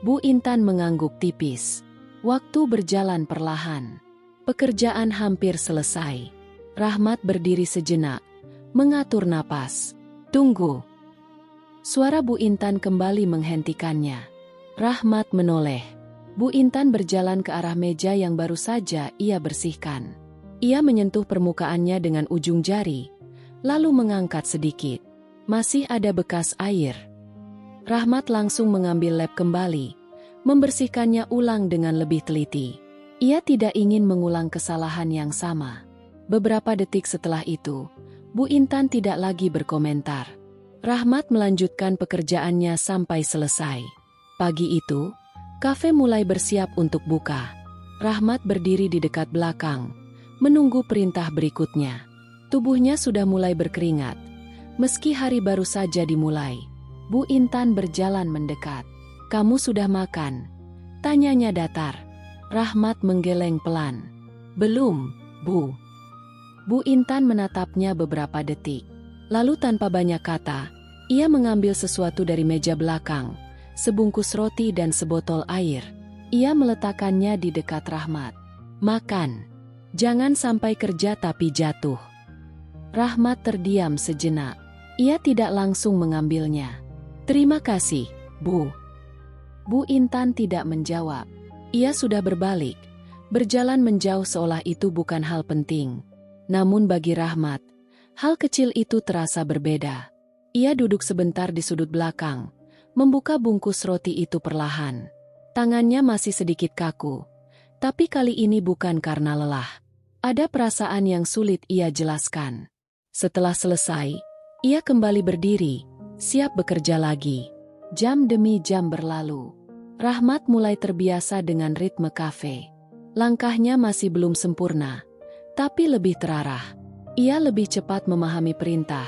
Bu Intan mengangguk tipis. Waktu berjalan perlahan. Pekerjaan hampir selesai. Rahmat berdiri sejenak, mengatur napas. Tunggu. Suara Bu Intan kembali menghentikannya. Rahmat menoleh. Bu Intan berjalan ke arah meja yang baru saja ia bersihkan. Ia menyentuh permukaannya dengan ujung jari, lalu mengangkat sedikit. Masih ada bekas air. Rahmat langsung mengambil lap kembali, membersihkannya ulang dengan lebih teliti. Ia tidak ingin mengulang kesalahan yang sama. Beberapa detik setelah itu, Bu Intan tidak lagi berkomentar. Rahmat melanjutkan pekerjaannya sampai selesai. Pagi itu, kafe mulai bersiap untuk buka. Rahmat berdiri di dekat belakang, menunggu perintah berikutnya. Tubuhnya sudah mulai berkeringat. Meski hari baru saja dimulai, Bu Intan berjalan mendekat. Kamu sudah makan? Tanyanya datar. Rahmat menggeleng pelan. Belum, Bu. Bu Intan menatapnya beberapa detik. Lalu tanpa banyak kata, ia mengambil sesuatu dari meja belakang. Sebungkus roti dan sebotol air. Ia meletakkannya di dekat Rahmat. Makan. Jangan sampai kerja tapi jatuh. Rahmat terdiam sejenak. Ia tidak langsung mengambilnya. Terima kasih, Bu. Bu Intan tidak menjawab. Ia sudah berbalik. Berjalan menjauh seolah itu bukan hal penting. Namun bagi Rahmat, hal kecil itu terasa berbeda. Ia duduk sebentar di sudut belakang, membuka bungkus roti itu perlahan. Tangannya masih sedikit kaku, tapi kali ini bukan karena lelah. Ada perasaan yang sulit ia jelaskan. Setelah selesai, ia kembali berdiri, siap bekerja lagi. Jam demi jam berlalu. Rahmat mulai terbiasa dengan ritme kafe. Langkahnya masih belum sempurna, tapi lebih terarah. Ia lebih cepat memahami perintah,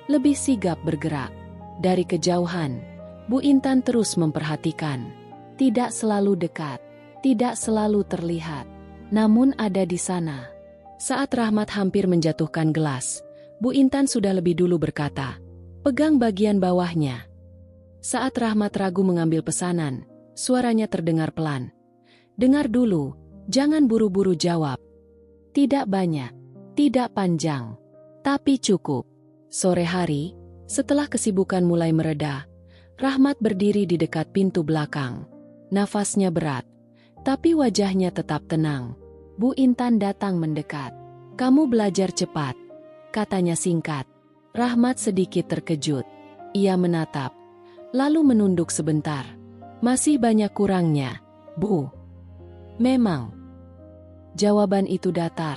lebih sigap bergerak. Dari kejauhan, Bu Intan terus memperhatikan. Tidak selalu dekat, tidak selalu terlihat, namun ada di sana. Saat Rahmat hampir menjatuhkan gelas, Bu Intan sudah lebih dulu berkata, "Pegang bagian bawahnya." Saat Rahmat ragu mengambil pesanan, suaranya terdengar pelan, Dengar dulu, jangan buru-buru jawab. Tidak banyak, tidak panjang, tapi cukup. Sore hari, setelah kesibukan mulai mereda, Rahmat berdiri di dekat pintu belakang. Nafasnya berat, tapi wajahnya tetap tenang. Bu Intan datang mendekat. "Kamu belajar cepat," katanya singkat. Rahmat sedikit terkejut. Ia menatap, lalu menunduk sebentar. "Masih banyak kurangnya, Bu." "Memang." Jawaban itu datar,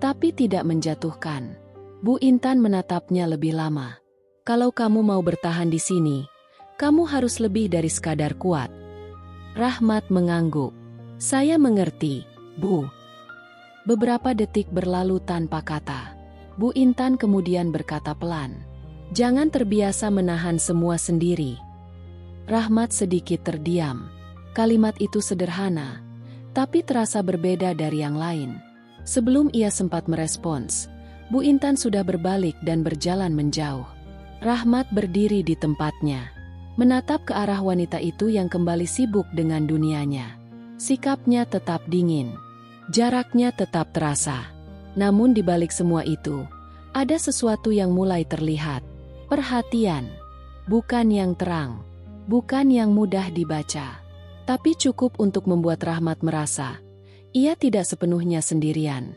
tapi tidak menjatuhkan. Bu Intan menatapnya lebih lama. "Kalau kamu mau bertahan di sini, kamu harus lebih dari sekadar kuat." Rahmat mengangguk. "Saya mengerti, Bu." Beberapa detik berlalu tanpa kata. Bu Intan kemudian berkata pelan, "Jangan terbiasa menahan semua sendiri." Rahmat sedikit terdiam. Kalimat itu sederhana, tapi terasa berbeda dari yang lain. Sebelum ia sempat merespons, Bu Intan sudah berbalik dan berjalan menjauh. Rahmat berdiri di tempatnya, menatap ke arah wanita itu yang kembali sibuk dengan dunianya. Sikapnya tetap dingin. Jaraknya tetap terasa. Namun di balik semua itu, ada sesuatu yang mulai terlihat. Perhatian. Bukan yang terang. Bukan yang mudah dibaca. Tapi cukup untuk membuat Rahmat merasa ia tidak sepenuhnya sendirian.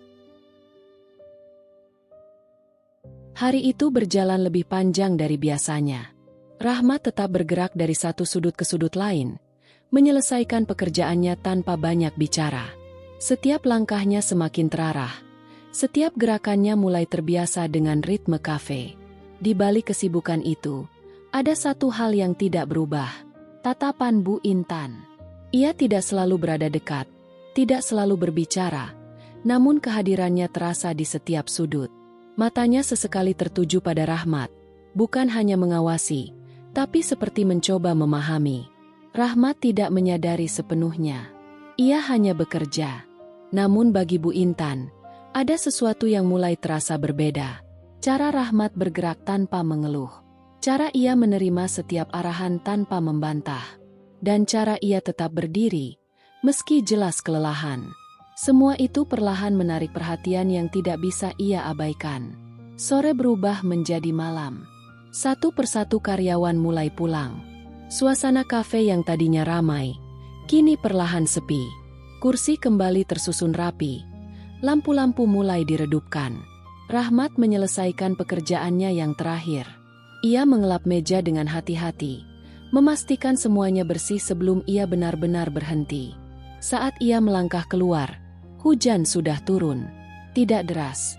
Hari itu berjalan lebih panjang dari biasanya. Rahmat tetap bergerak dari satu sudut ke sudut lain, menyelesaikan pekerjaannya tanpa banyak bicara. Setiap langkahnya semakin terarah. Setiap gerakannya mulai terbiasa dengan ritme kafe. Di balik kesibukan itu, ada satu hal yang tidak berubah. Tatapan Bu Intan. Ia tidak selalu berada dekat, tidak selalu berbicara, namun kehadirannya terasa di setiap sudut. Matanya sesekali tertuju pada Rahmat, bukan hanya mengawasi, tapi seperti mencoba memahami. Rahmat tidak menyadari sepenuhnya. Ia hanya bekerja. Namun bagi Bu Intan, ada sesuatu yang mulai terasa berbeda. Cara Rahmat bergerak tanpa mengeluh. Cara ia menerima setiap arahan tanpa membantah. Dan cara ia tetap berdiri, meski jelas kelelahan. Semua itu perlahan menarik perhatian yang tidak bisa ia abaikan. Sore berubah menjadi malam. Satu persatu karyawan mulai pulang. Suasana kafe yang tadinya ramai, kini perlahan sepi. Kursi kembali tersusun rapi. Lampu-lampu mulai diredupkan. Rahmat menyelesaikan pekerjaannya yang terakhir. Ia mengelap meja dengan hati-hati, memastikan semuanya bersih sebelum ia benar-benar berhenti. Saat ia melangkah keluar, hujan sudah turun. Tidak deras,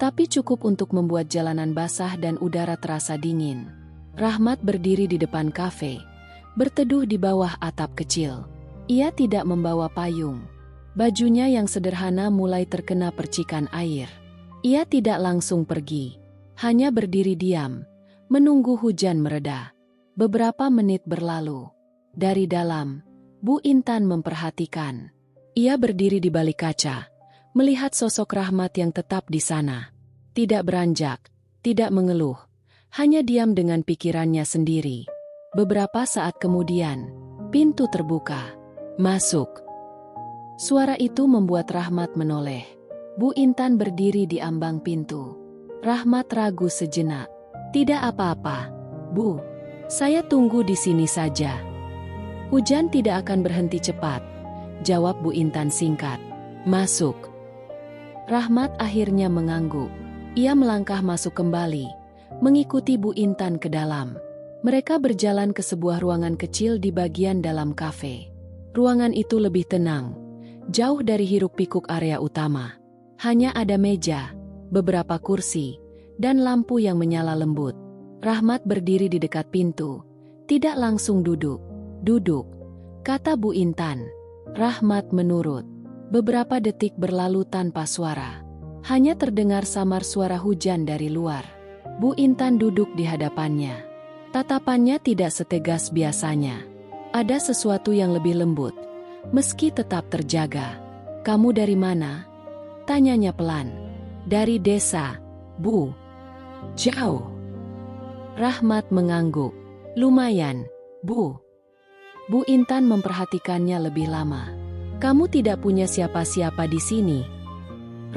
tapi cukup untuk membuat jalanan basah dan udara terasa dingin. Rahmat berdiri di depan kafe, berteduh di bawah atap kecil. Ia tidak membawa payung. Bajunya yang sederhana mulai terkena percikan air. Ia tidak langsung pergi, hanya berdiri diam, menunggu hujan mereda. Beberapa menit berlalu. Dari dalam, Bu Intan memperhatikan. Ia berdiri di balik kaca, melihat sosok Rahmat yang tetap di sana. Tidak beranjak, tidak mengeluh, hanya diam dengan pikirannya sendiri. Beberapa saat kemudian, pintu terbuka. "Masuk." Suara itu membuat Rahmat menoleh. Bu Intan berdiri di ambang pintu. Rahmat ragu sejenak. "Tidak apa-apa, Bu. Saya tunggu di sini saja." "Hujan tidak akan berhenti cepat," jawab Bu Intan singkat. "Masuk." Rahmat akhirnya mengangguk. Ia melangkah masuk kembali, mengikuti Bu Intan ke dalam. Mereka berjalan ke sebuah ruangan kecil di bagian dalam kafe. Ruangan itu lebih tenang, jauh dari hiruk-pikuk area utama. Hanya ada meja, beberapa kursi, dan lampu yang menyala lembut. Rahmat berdiri di dekat pintu, tidak langsung duduk. "Duduk," kata Bu Intan. Rahmat menurut. Beberapa detik berlalu tanpa suara. Hanya terdengar samar suara hujan dari luar. Bu Intan duduk di hadapannya. Tatapannya tidak setegas biasanya. Ada sesuatu yang lebih lembut, meski tetap terjaga. "Kamu dari mana?" tanyanya pelan. "Dari desa, Bu." "Jauh?" Rahmat mengangguk. "Lumayan, Bu." Bu Intan memperhatikannya lebih lama. Kamu tidak punya siapa-siapa di sini.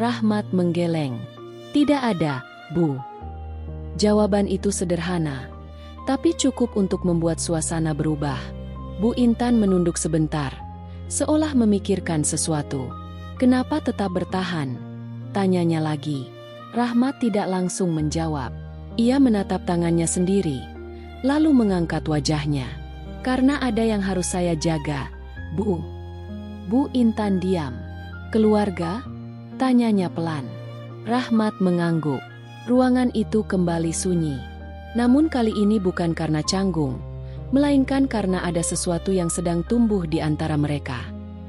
Rahmat menggeleng. Tidak ada, Bu. Jawaban itu sederhana, tapi cukup untuk membuat suasana berubah. Bu Intan menunduk sebentar, seolah memikirkan sesuatu. Kenapa tetap bertahan? Tanyanya lagi. Rahmat tidak langsung menjawab. Ia menatap tangannya sendiri, lalu mengangkat wajahnya. Karena ada yang harus saya jaga, Bu. Bu Intan diam. Keluarga? Tanyanya pelan. Rahmat mengangguk. Ruangan itu kembali sunyi. Namun kali ini bukan karena canggung, melainkan karena ada sesuatu yang sedang tumbuh di antara mereka.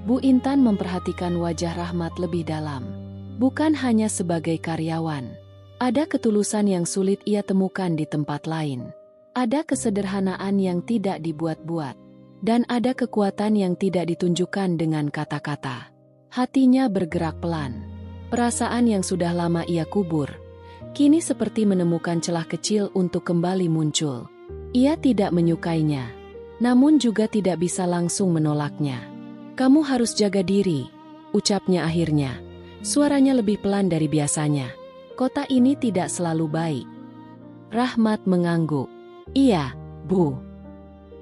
Bu Intan memperhatikan wajah Rahmat lebih dalam. Bukan hanya sebagai karyawan. Ada ketulusan yang sulit ia temukan di tempat lain. Ada kesederhanaan yang tidak dibuat-buat. Dan ada kekuatan yang tidak ditunjukkan dengan kata-kata. Hatinya bergerak pelan. Perasaan yang sudah lama ia kubur, kini seperti menemukan celah kecil untuk kembali muncul. Ia tidak menyukainya, namun juga tidak bisa langsung menolaknya. Kamu harus jaga diri, ucapnya akhirnya. Suaranya lebih pelan dari biasanya. Kota ini tidak selalu baik. Rahmat mengangguk. Iya, Bu.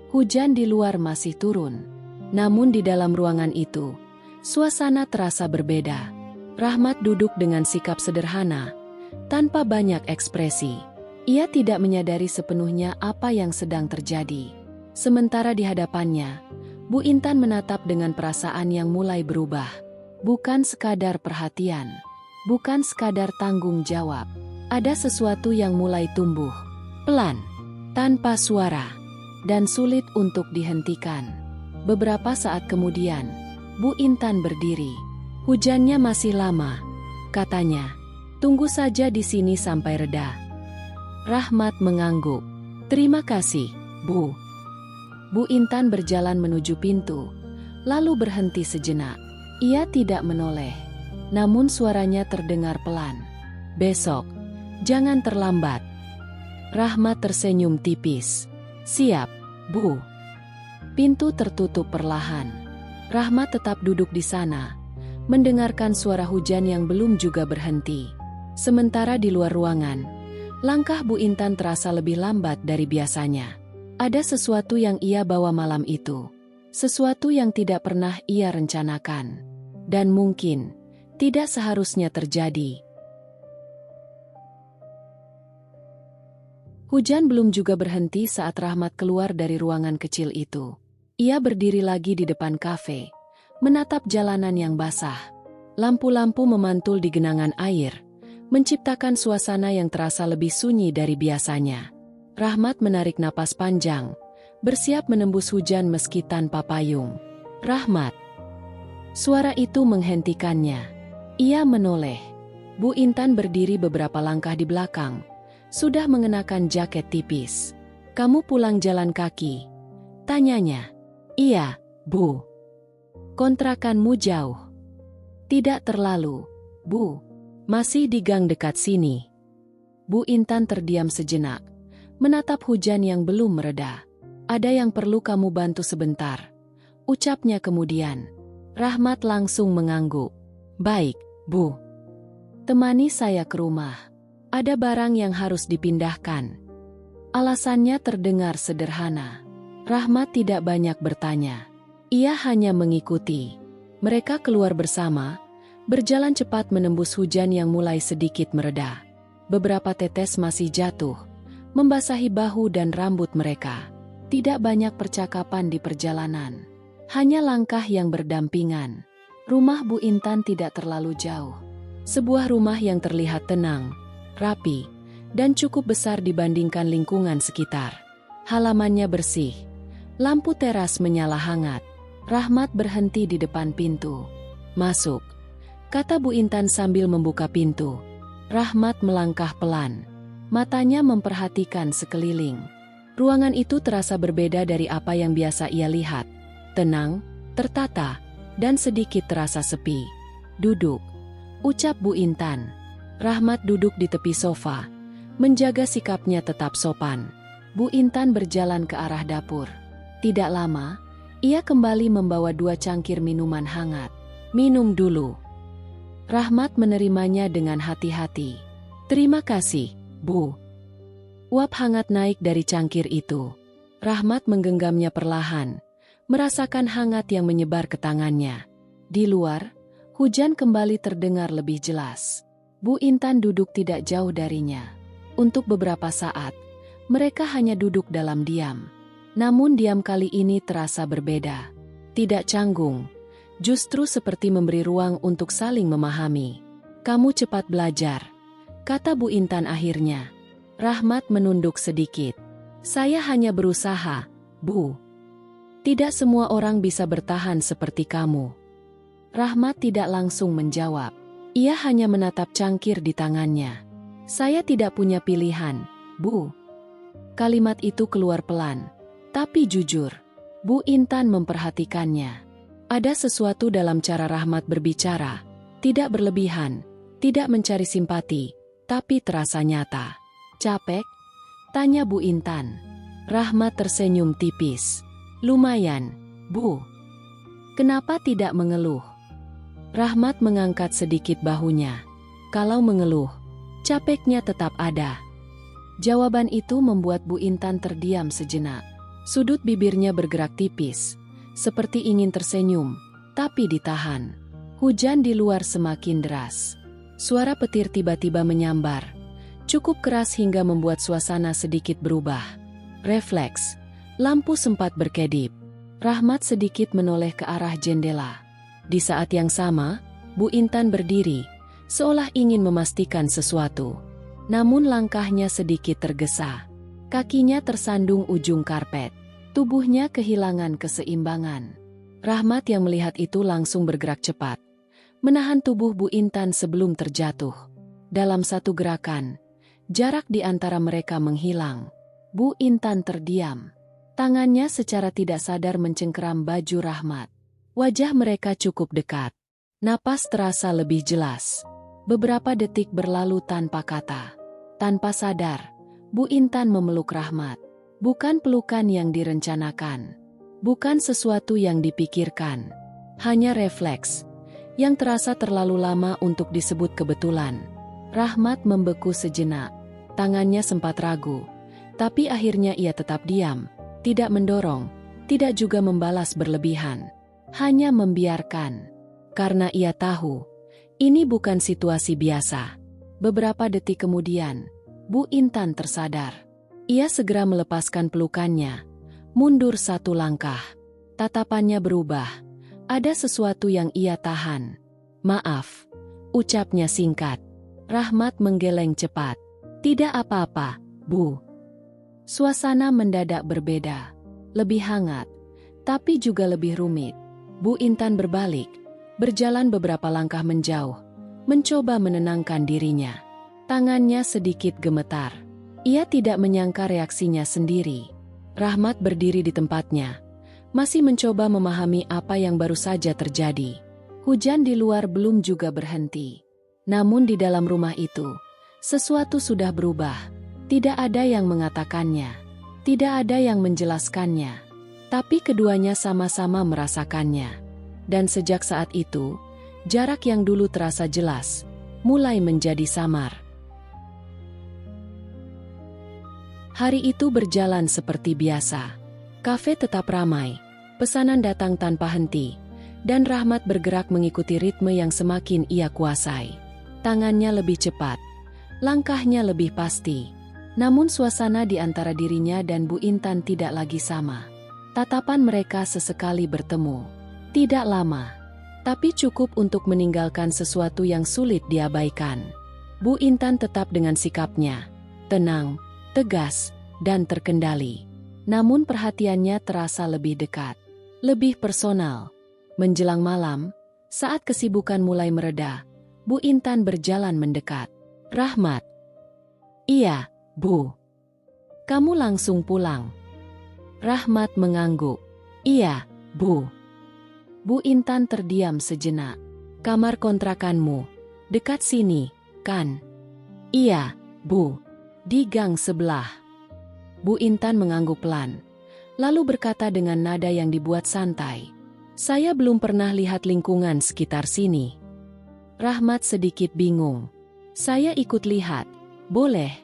Hujan di luar masih turun. Namun di dalam ruangan itu, suasana terasa berbeda. Rahmat duduk dengan sikap sederhana, tanpa banyak ekspresi. Ia tidak menyadari sepenuhnya apa yang sedang terjadi. Sementara di hadapannya, Bu Intan menatap dengan perasaan yang mulai berubah. Bukan sekadar perhatian, bukan sekadar tanggung jawab. Ada sesuatu yang mulai tumbuh, pelan, tanpa suara, dan sulit untuk dihentikan. Beberapa saat kemudian, Bu Intan berdiri. Hujannya masih lama, katanya. Tunggu saja di sini sampai reda. Rahmat mengangguk. Terima kasih, Bu. Bu Intan berjalan menuju pintu, lalu berhenti sejenak. Ia tidak menoleh, namun suaranya terdengar pelan. Besok, jangan terlambat. Rahmat tersenyum tipis. Siap, Bu. Pintu tertutup perlahan. Rahmat tetap duduk di sana, mendengarkan suara hujan yang belum juga berhenti. Sementara di luar ruangan, langkah Bu Intan terasa lebih lambat dari biasanya. Ada sesuatu yang ia bawa malam itu. Sesuatu yang tidak pernah ia rencanakan. Dan mungkin tidak seharusnya terjadi. Hujan belum juga berhenti saat Rahmat keluar dari ruangan kecil itu. Ia berdiri lagi di depan kafe, menatap jalanan yang basah. Lampu-lampu memantul di genangan air, menciptakan suasana yang terasa lebih sunyi dari biasanya. Rahmat menarik napas panjang, bersiap menembus hujan meski tanpa payung. Rahmat. Suara itu menghentikannya. Ia menoleh. Bu Intan berdiri beberapa langkah di belakang, sudah mengenakan jaket tipis. Kamu pulang jalan kaki? Tanyanya. Iya, Bu. Kontrakanmu jauh? Tidak terlalu, Bu. Masih di gang dekat sini. Bu Intan terdiam sejenak, menatap hujan yang belum mereda. Ada yang perlu kamu bantu sebentar, ucapnya kemudian. Rahmat langsung mengangguk. Baik, Bu. Temani saya ke rumah. Ada barang yang harus dipindahkan. Alasannya terdengar sederhana. Rahmat tidak banyak bertanya. Ia hanya mengikuti. Mereka keluar bersama, berjalan cepat menembus hujan yang mulai sedikit mereda. Beberapa tetes masih jatuh, membasahi bahu dan rambut mereka. Tidak banyak percakapan di perjalanan. Hanya langkah yang berdampingan. Rumah Bu Intan tidak terlalu jauh. Sebuah rumah yang terlihat tenang, rapi, dan cukup besar dibandingkan lingkungan sekitar. Halamannya bersih. Lampu teras menyala hangat. Rahmat berhenti di depan pintu. Masuk, kata Bu Intan sambil membuka pintu. Rahmat melangkah pelan. Matanya memperhatikan sekeliling. Ruangan itu terasa berbeda dari apa yang biasa ia lihat. Tenang, tertata, dan sedikit terasa sepi. Duduk, ucap Bu Intan. Rahmat duduk di tepi sofa, menjaga sikapnya tetap sopan. Bu Intan berjalan ke arah dapur. Tidak lama, Ia kembali membawa 2 cangkir minuman hangat. "Minum dulu." Rahmat menerimanya dengan hati-hati. "Terima kasih, Bu." Uap hangat naik dari cangkir itu. Rahmat menggenggamnya perlahan, merasakan hangat yang menyebar ke tangannya. Di luar, hujan kembali terdengar lebih jelas. Bu Intan duduk tidak jauh darinya. Untuk beberapa saat, mereka hanya duduk dalam diam. Namun diam kali ini terasa berbeda. Tidak canggung, justru seperti memberi ruang untuk saling memahami. "Kamu cepat belajar," kata Bu Intan akhirnya. Rahmat menunduk sedikit. "Saya hanya berusaha, Bu. Tidak semua orang bisa bertahan seperti kamu." Rahmat tidak langsung menjawab. Ia hanya menatap cangkir di tangannya. "Saya tidak punya pilihan, Bu." Kalimat itu keluar pelan, tapi jujur. Bu Intan memperhatikannya. Ada sesuatu dalam cara Rahmat berbicara, tidak berlebihan, tidak mencari simpati, tapi terasa nyata. "Capek?" tanya Bu Intan. Rahmat tersenyum tipis. "Lumayan, Bu." "Kenapa tidak mengeluh?" Rahmat mengangkat sedikit bahunya. Kalau mengeluh, capeknya tetap ada. Jawaban itu membuat Bu Intan terdiam sejenak. Sudut bibirnya bergerak tipis, seperti ingin tersenyum, tapi ditahan. Hujan di luar semakin deras. Suara petir tiba-tiba menyambar, cukup keras hingga membuat suasana sedikit berubah. Refleks, lampu sempat berkedip. Rahmat sedikit menoleh ke arah jendela. Di saat yang sama, Bu Intan berdiri, seolah ingin memastikan sesuatu. Namun langkahnya sedikit tergesa. Kakinya tersandung ujung karpet. Tubuhnya kehilangan keseimbangan. Rahmat yang melihat itu langsung bergerak cepat, menahan tubuh Bu Intan sebelum terjatuh. Dalam satu gerakan, jarak di antara mereka menghilang. Bu Intan terdiam. Tangannya secara tidak sadar mencengkeram baju Rahmat. Wajah mereka cukup dekat. Napas terasa lebih jelas. Beberapa detik berlalu tanpa kata. Tanpa sadar, Bu Intan memeluk Rahmat. Bukan pelukan yang direncanakan. Bukan sesuatu yang dipikirkan. Hanya refleks yang terasa terlalu lama untuk disebut kebetulan. Rahmat membeku sejenak. Tangannya sempat ragu. Tapi akhirnya ia tetap diam. Tidak mendorong. Tidak juga membalas berlebihan. Hanya membiarkan. Karena ia tahu, ini bukan situasi biasa. Beberapa detik kemudian, Bu Intan tersadar. Ia segera melepaskan pelukannya, mundur satu langkah. Tatapannya berubah. Ada sesuatu yang ia tahan. "Maaf," ucapnya singkat. Rahmat menggeleng cepat. "Tidak apa-apa, Bu." Suasana mendadak berbeda. Lebih hangat, tapi juga lebih rumit. Bu Intan berbalik, berjalan beberapa langkah menjauh, mencoba menenangkan dirinya. Tangannya sedikit gemetar. Ia tidak menyangka reaksinya sendiri. Rahmat berdiri di tempatnya, masih mencoba memahami apa yang baru saja terjadi. Hujan di luar belum juga berhenti. Namun di dalam rumah itu, sesuatu sudah berubah. Tidak ada yang mengatakannya, tidak ada yang menjelaskannya. Tapi keduanya sama-sama merasakannya. Dan sejak saat itu, jarak yang dulu terasa jelas, mulai menjadi samar. Hari itu berjalan seperti biasa. Kafe tetap ramai, pesanan datang tanpa henti, dan Rahmat bergerak mengikuti ritme yang semakin ia kuasai. Tangannya lebih cepat, langkahnya lebih pasti. Namun suasana di antara dirinya dan Bu Intan tidak lagi sama. Tatapan mereka sesekali bertemu. Tidak lama, tapi cukup untuk meninggalkan sesuatu yang sulit diabaikan. Bu Intan tetap dengan sikapnya, tenang, tegas, dan terkendali. Namun perhatiannya terasa lebih dekat, lebih personal. Menjelang malam, saat kesibukan mulai mereda, Bu Intan berjalan mendekat. "Rahmat." "Iya, Bu." "Kamu langsung pulang?" Rahmat mengangguk. "Iya, Bu." Bu Intan terdiam sejenak. "Kamar kontrakanmu, dekat sini, kan?" "Iya, Bu. Di gang sebelah." Bu Intan mengangguk pelan, lalu berkata dengan nada yang dibuat santai, "Saya belum pernah lihat lingkungan sekitar sini." Rahmat sedikit bingung. "Saya ikut lihat, boleh?"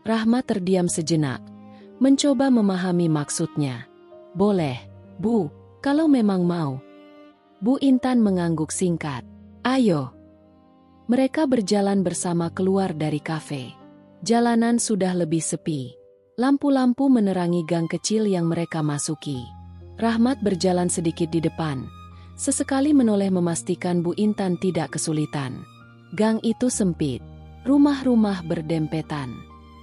Rahmat terdiam sejenak, mencoba memahami maksudnya. "Boleh, Bu, kalau memang mau." Bu Intan mengangguk singkat. "Ayo." Mereka berjalan bersama keluar dari kafe. Jalanan sudah lebih sepi. Lampu-lampu menerangi gang kecil yang mereka masuki. Rahmat berjalan sedikit di depan. Sesekali menoleh memastikan Bu Intan tidak kesulitan. Gang itu sempit. Rumah-rumah berdempetan.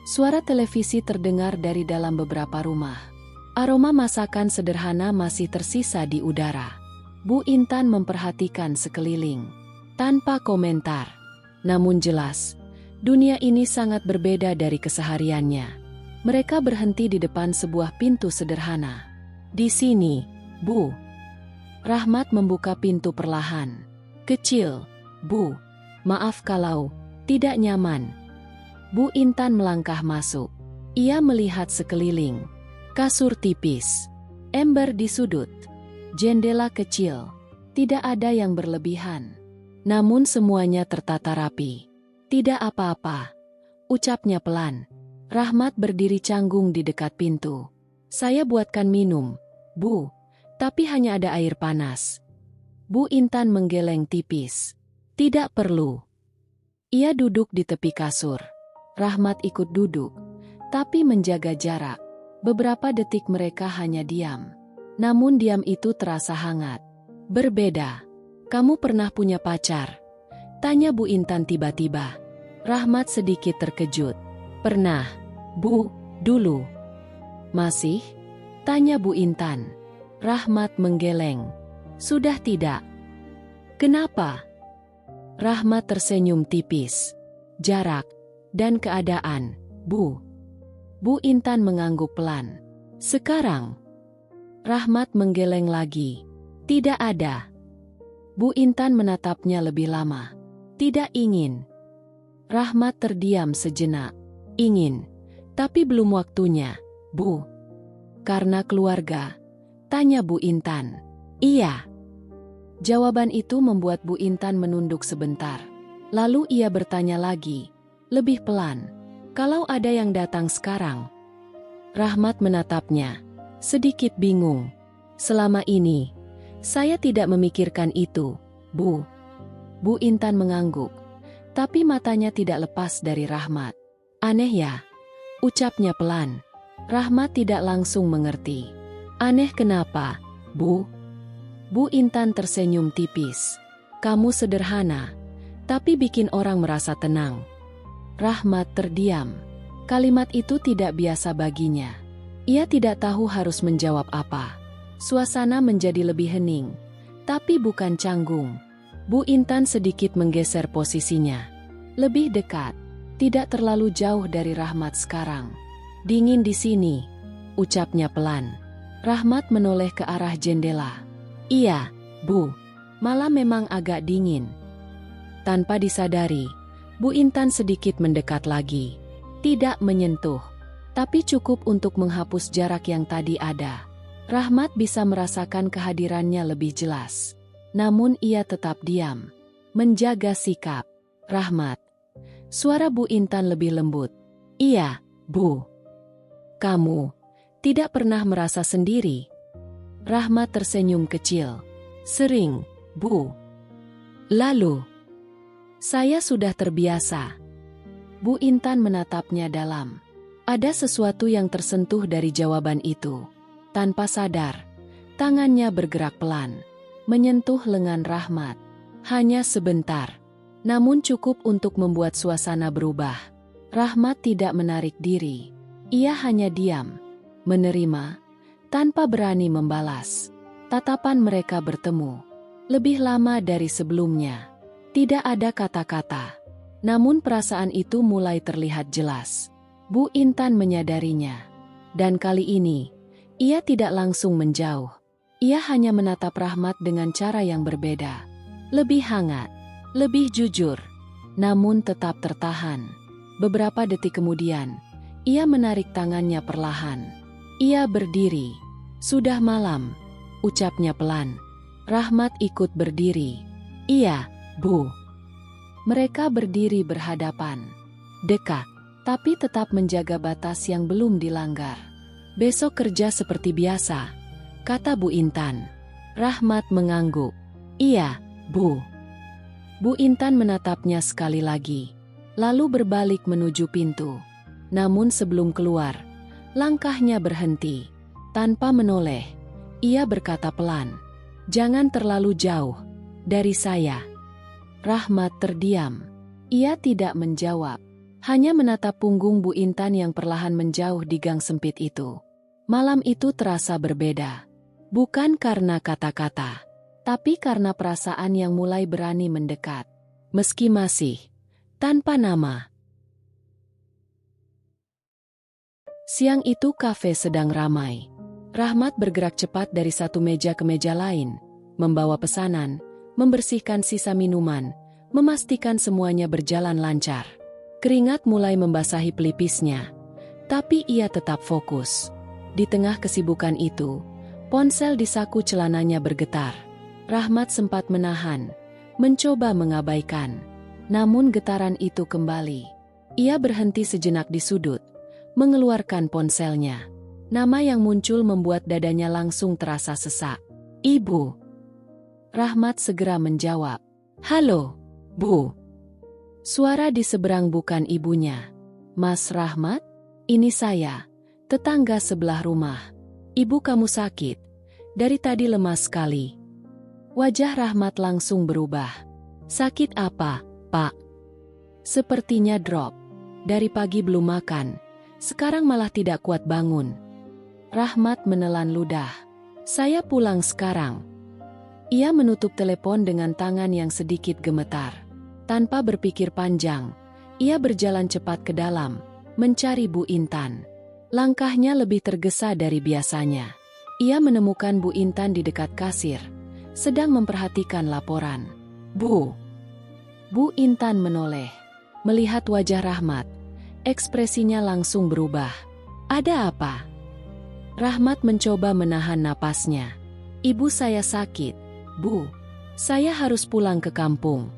Suara televisi terdengar dari dalam beberapa rumah. Aroma masakan sederhana masih tersisa di udara. Bu Intan memperhatikan sekeliling. Tanpa komentar. Namun jelas, dunia ini sangat berbeda dari kesehariannya. Mereka berhenti di depan sebuah pintu sederhana. "Di sini, Bu." Rahmat membuka pintu perlahan. "Kecil, Bu. Maaf kalau tidak nyaman." Bu Intan melangkah masuk. Ia melihat sekeliling. Kasur tipis. Ember di sudut. Jendela kecil. Tidak ada yang berlebihan. Namun semuanya tertata rapi. "Tidak apa-apa," ucapnya pelan. Rahmat berdiri canggung di dekat pintu. "Saya buatkan minum, Bu, tapi hanya ada air panas." Bu Intan menggeleng tipis. "Tidak perlu." Ia duduk di tepi kasur. Rahmat ikut duduk, tapi menjaga jarak. Beberapa detik mereka hanya diam. Namun diam itu terasa hangat. "Berbeda. Kamu pernah punya pacar?" tanya Bu Intan tiba-tiba. Rahmat sedikit terkejut. "Pernah, Bu, dulu." "Masih?" tanya Bu Intan. Rahmat menggeleng. "Sudah tidak." "Kenapa?" Rahmat tersenyum tipis. "Jarak dan keadaan, Bu." Bu Intan mengangguk pelan. "Sekarang?" Rahmat menggeleng lagi. "Tidak ada." Bu Intan menatapnya lebih lama. "Tidak ingin." Rahmat terdiam sejenak. "Ingin, tapi belum waktunya, Bu." "Karena keluarga?" tanya Bu Intan. "Iya." Jawaban itu membuat Bu Intan menunduk sebentar. Lalu ia bertanya lagi, lebih pelan. "Kalau ada yang datang sekarang?" Rahmat menatapnya, sedikit bingung. "Selama ini, saya tidak memikirkan itu, Bu." Bu Intan mengangguk, tapi matanya tidak lepas dari Rahmat. "Aneh ya?" ucapnya pelan. Rahmat tidak langsung mengerti. "Aneh kenapa, Bu?" Bu Intan tersenyum tipis. "Kamu sederhana, tapi bikin orang merasa tenang." Rahmat terdiam. Kalimat itu tidak biasa baginya. Ia tidak tahu harus menjawab apa. Suasana menjadi lebih hening, tapi bukan canggung. Bu Intan sedikit menggeser posisinya. Lebih dekat, tidak terlalu jauh dari Rahmat sekarang. "Dingin di sini," ucapnya pelan. Rahmat menoleh ke arah jendela. "Iya, Bu, malah memang agak dingin." Tanpa disadari, Bu Intan sedikit mendekat lagi. Tidak menyentuh, tapi cukup untuk menghapus jarak yang tadi ada. Rahmat bisa merasakan kehadirannya lebih jelas. Namun ia tetap diam, menjaga sikap. "Rahmat." Suara Bu Intan lebih lembut. "Iya, Bu." "Kamu tidak pernah merasa sendiri?" Rahmat tersenyum kecil. "Sering, Bu." "Lalu?" "Saya sudah terbiasa." Bu Intan menatapnya dalam. Ada sesuatu yang tersentuh dari jawaban itu. Tanpa sadar, tangannya bergerak pelan, menyentuh lengan Rahmat. Hanya sebentar, namun cukup untuk membuat suasana berubah. Rahmat tidak menarik diri. Ia hanya diam, menerima, tanpa berani membalas. Tatapan mereka bertemu. Lebih lama dari sebelumnya. Tidak ada kata-kata. Namun perasaan itu mulai terlihat jelas. Bu Intan menyadarinya. Dan kali ini, ia tidak langsung menjauh. Ia hanya menatap Rahmat dengan cara yang berbeda. Lebih hangat, lebih jujur, namun tetap tertahan. Beberapa detik kemudian, ia menarik tangannya perlahan. Ia berdiri, Sudah malam, ucapnya pelan. Rahmat ikut berdiri. Iya, Bu. Mereka berdiri berhadapan. Dekat, tapi tetap menjaga batas yang belum dilanggar. Besok kerja seperti biasa, kata Bu Intan. Rahmat mengangguk. Iya, Bu. Bu Intan menatapnya sekali lagi, lalu berbalik menuju pintu. Namun sebelum keluar, langkahnya berhenti. Tanpa menoleh, ia berkata pelan, "Jangan terlalu jauh dari saya." Rahmat terdiam. Ia tidak menjawab, hanya menatap punggung Bu Intan yang perlahan menjauh di gang sempit itu. Malam itu terasa berbeda. Bukan karena kata-kata, tapi karena perasaan yang mulai berani mendekat. Meski masih tanpa nama. Siang itu kafe sedang ramai. Rahmat bergerak cepat dari satu meja ke meja lain, membawa pesanan, membersihkan sisa minuman, memastikan semuanya berjalan lancar. Keringat mulai membasahi pelipisnya, tapi ia tetap fokus. Di tengah kesibukan itu, ponsel di saku celananya bergetar. Rahmat sempat menahan, mencoba mengabaikan. Namun getaran itu kembali. Ia berhenti sejenak di sudut, mengeluarkan ponselnya. Nama yang muncul membuat dadanya langsung terasa sesak. "Ibu." Rahmat segera menjawab. "Halo, Bu." Suara di seberang bukan ibunya. "Mas Rahmat, ini saya, tetangga sebelah rumah. Ibu kamu sakit. Dari tadi lemas sekali." Wajah Rahmat langsung berubah. "Sakit apa, Pak?" Sepertinya drop. Dari pagi belum makan, sekarang malah tidak kuat bangun. Rahmat menelan ludah. "Saya pulang sekarang." Ia menutup telepon dengan tangan yang sedikit gemetar. Tanpa berpikir panjang, ia berjalan cepat ke dalam, mencari Bu Intan. Langkahnya lebih tergesa dari biasanya. Ia menemukan Bu Intan di dekat kasir, sedang memperhatikan laporan. "Bu." Bu Intan menoleh. Melihat wajah Rahmat, ekspresinya langsung berubah. "Ada apa?" Rahmat mencoba menahan napasnya. "Ibu saya sakit, Bu. Saya harus pulang ke kampung."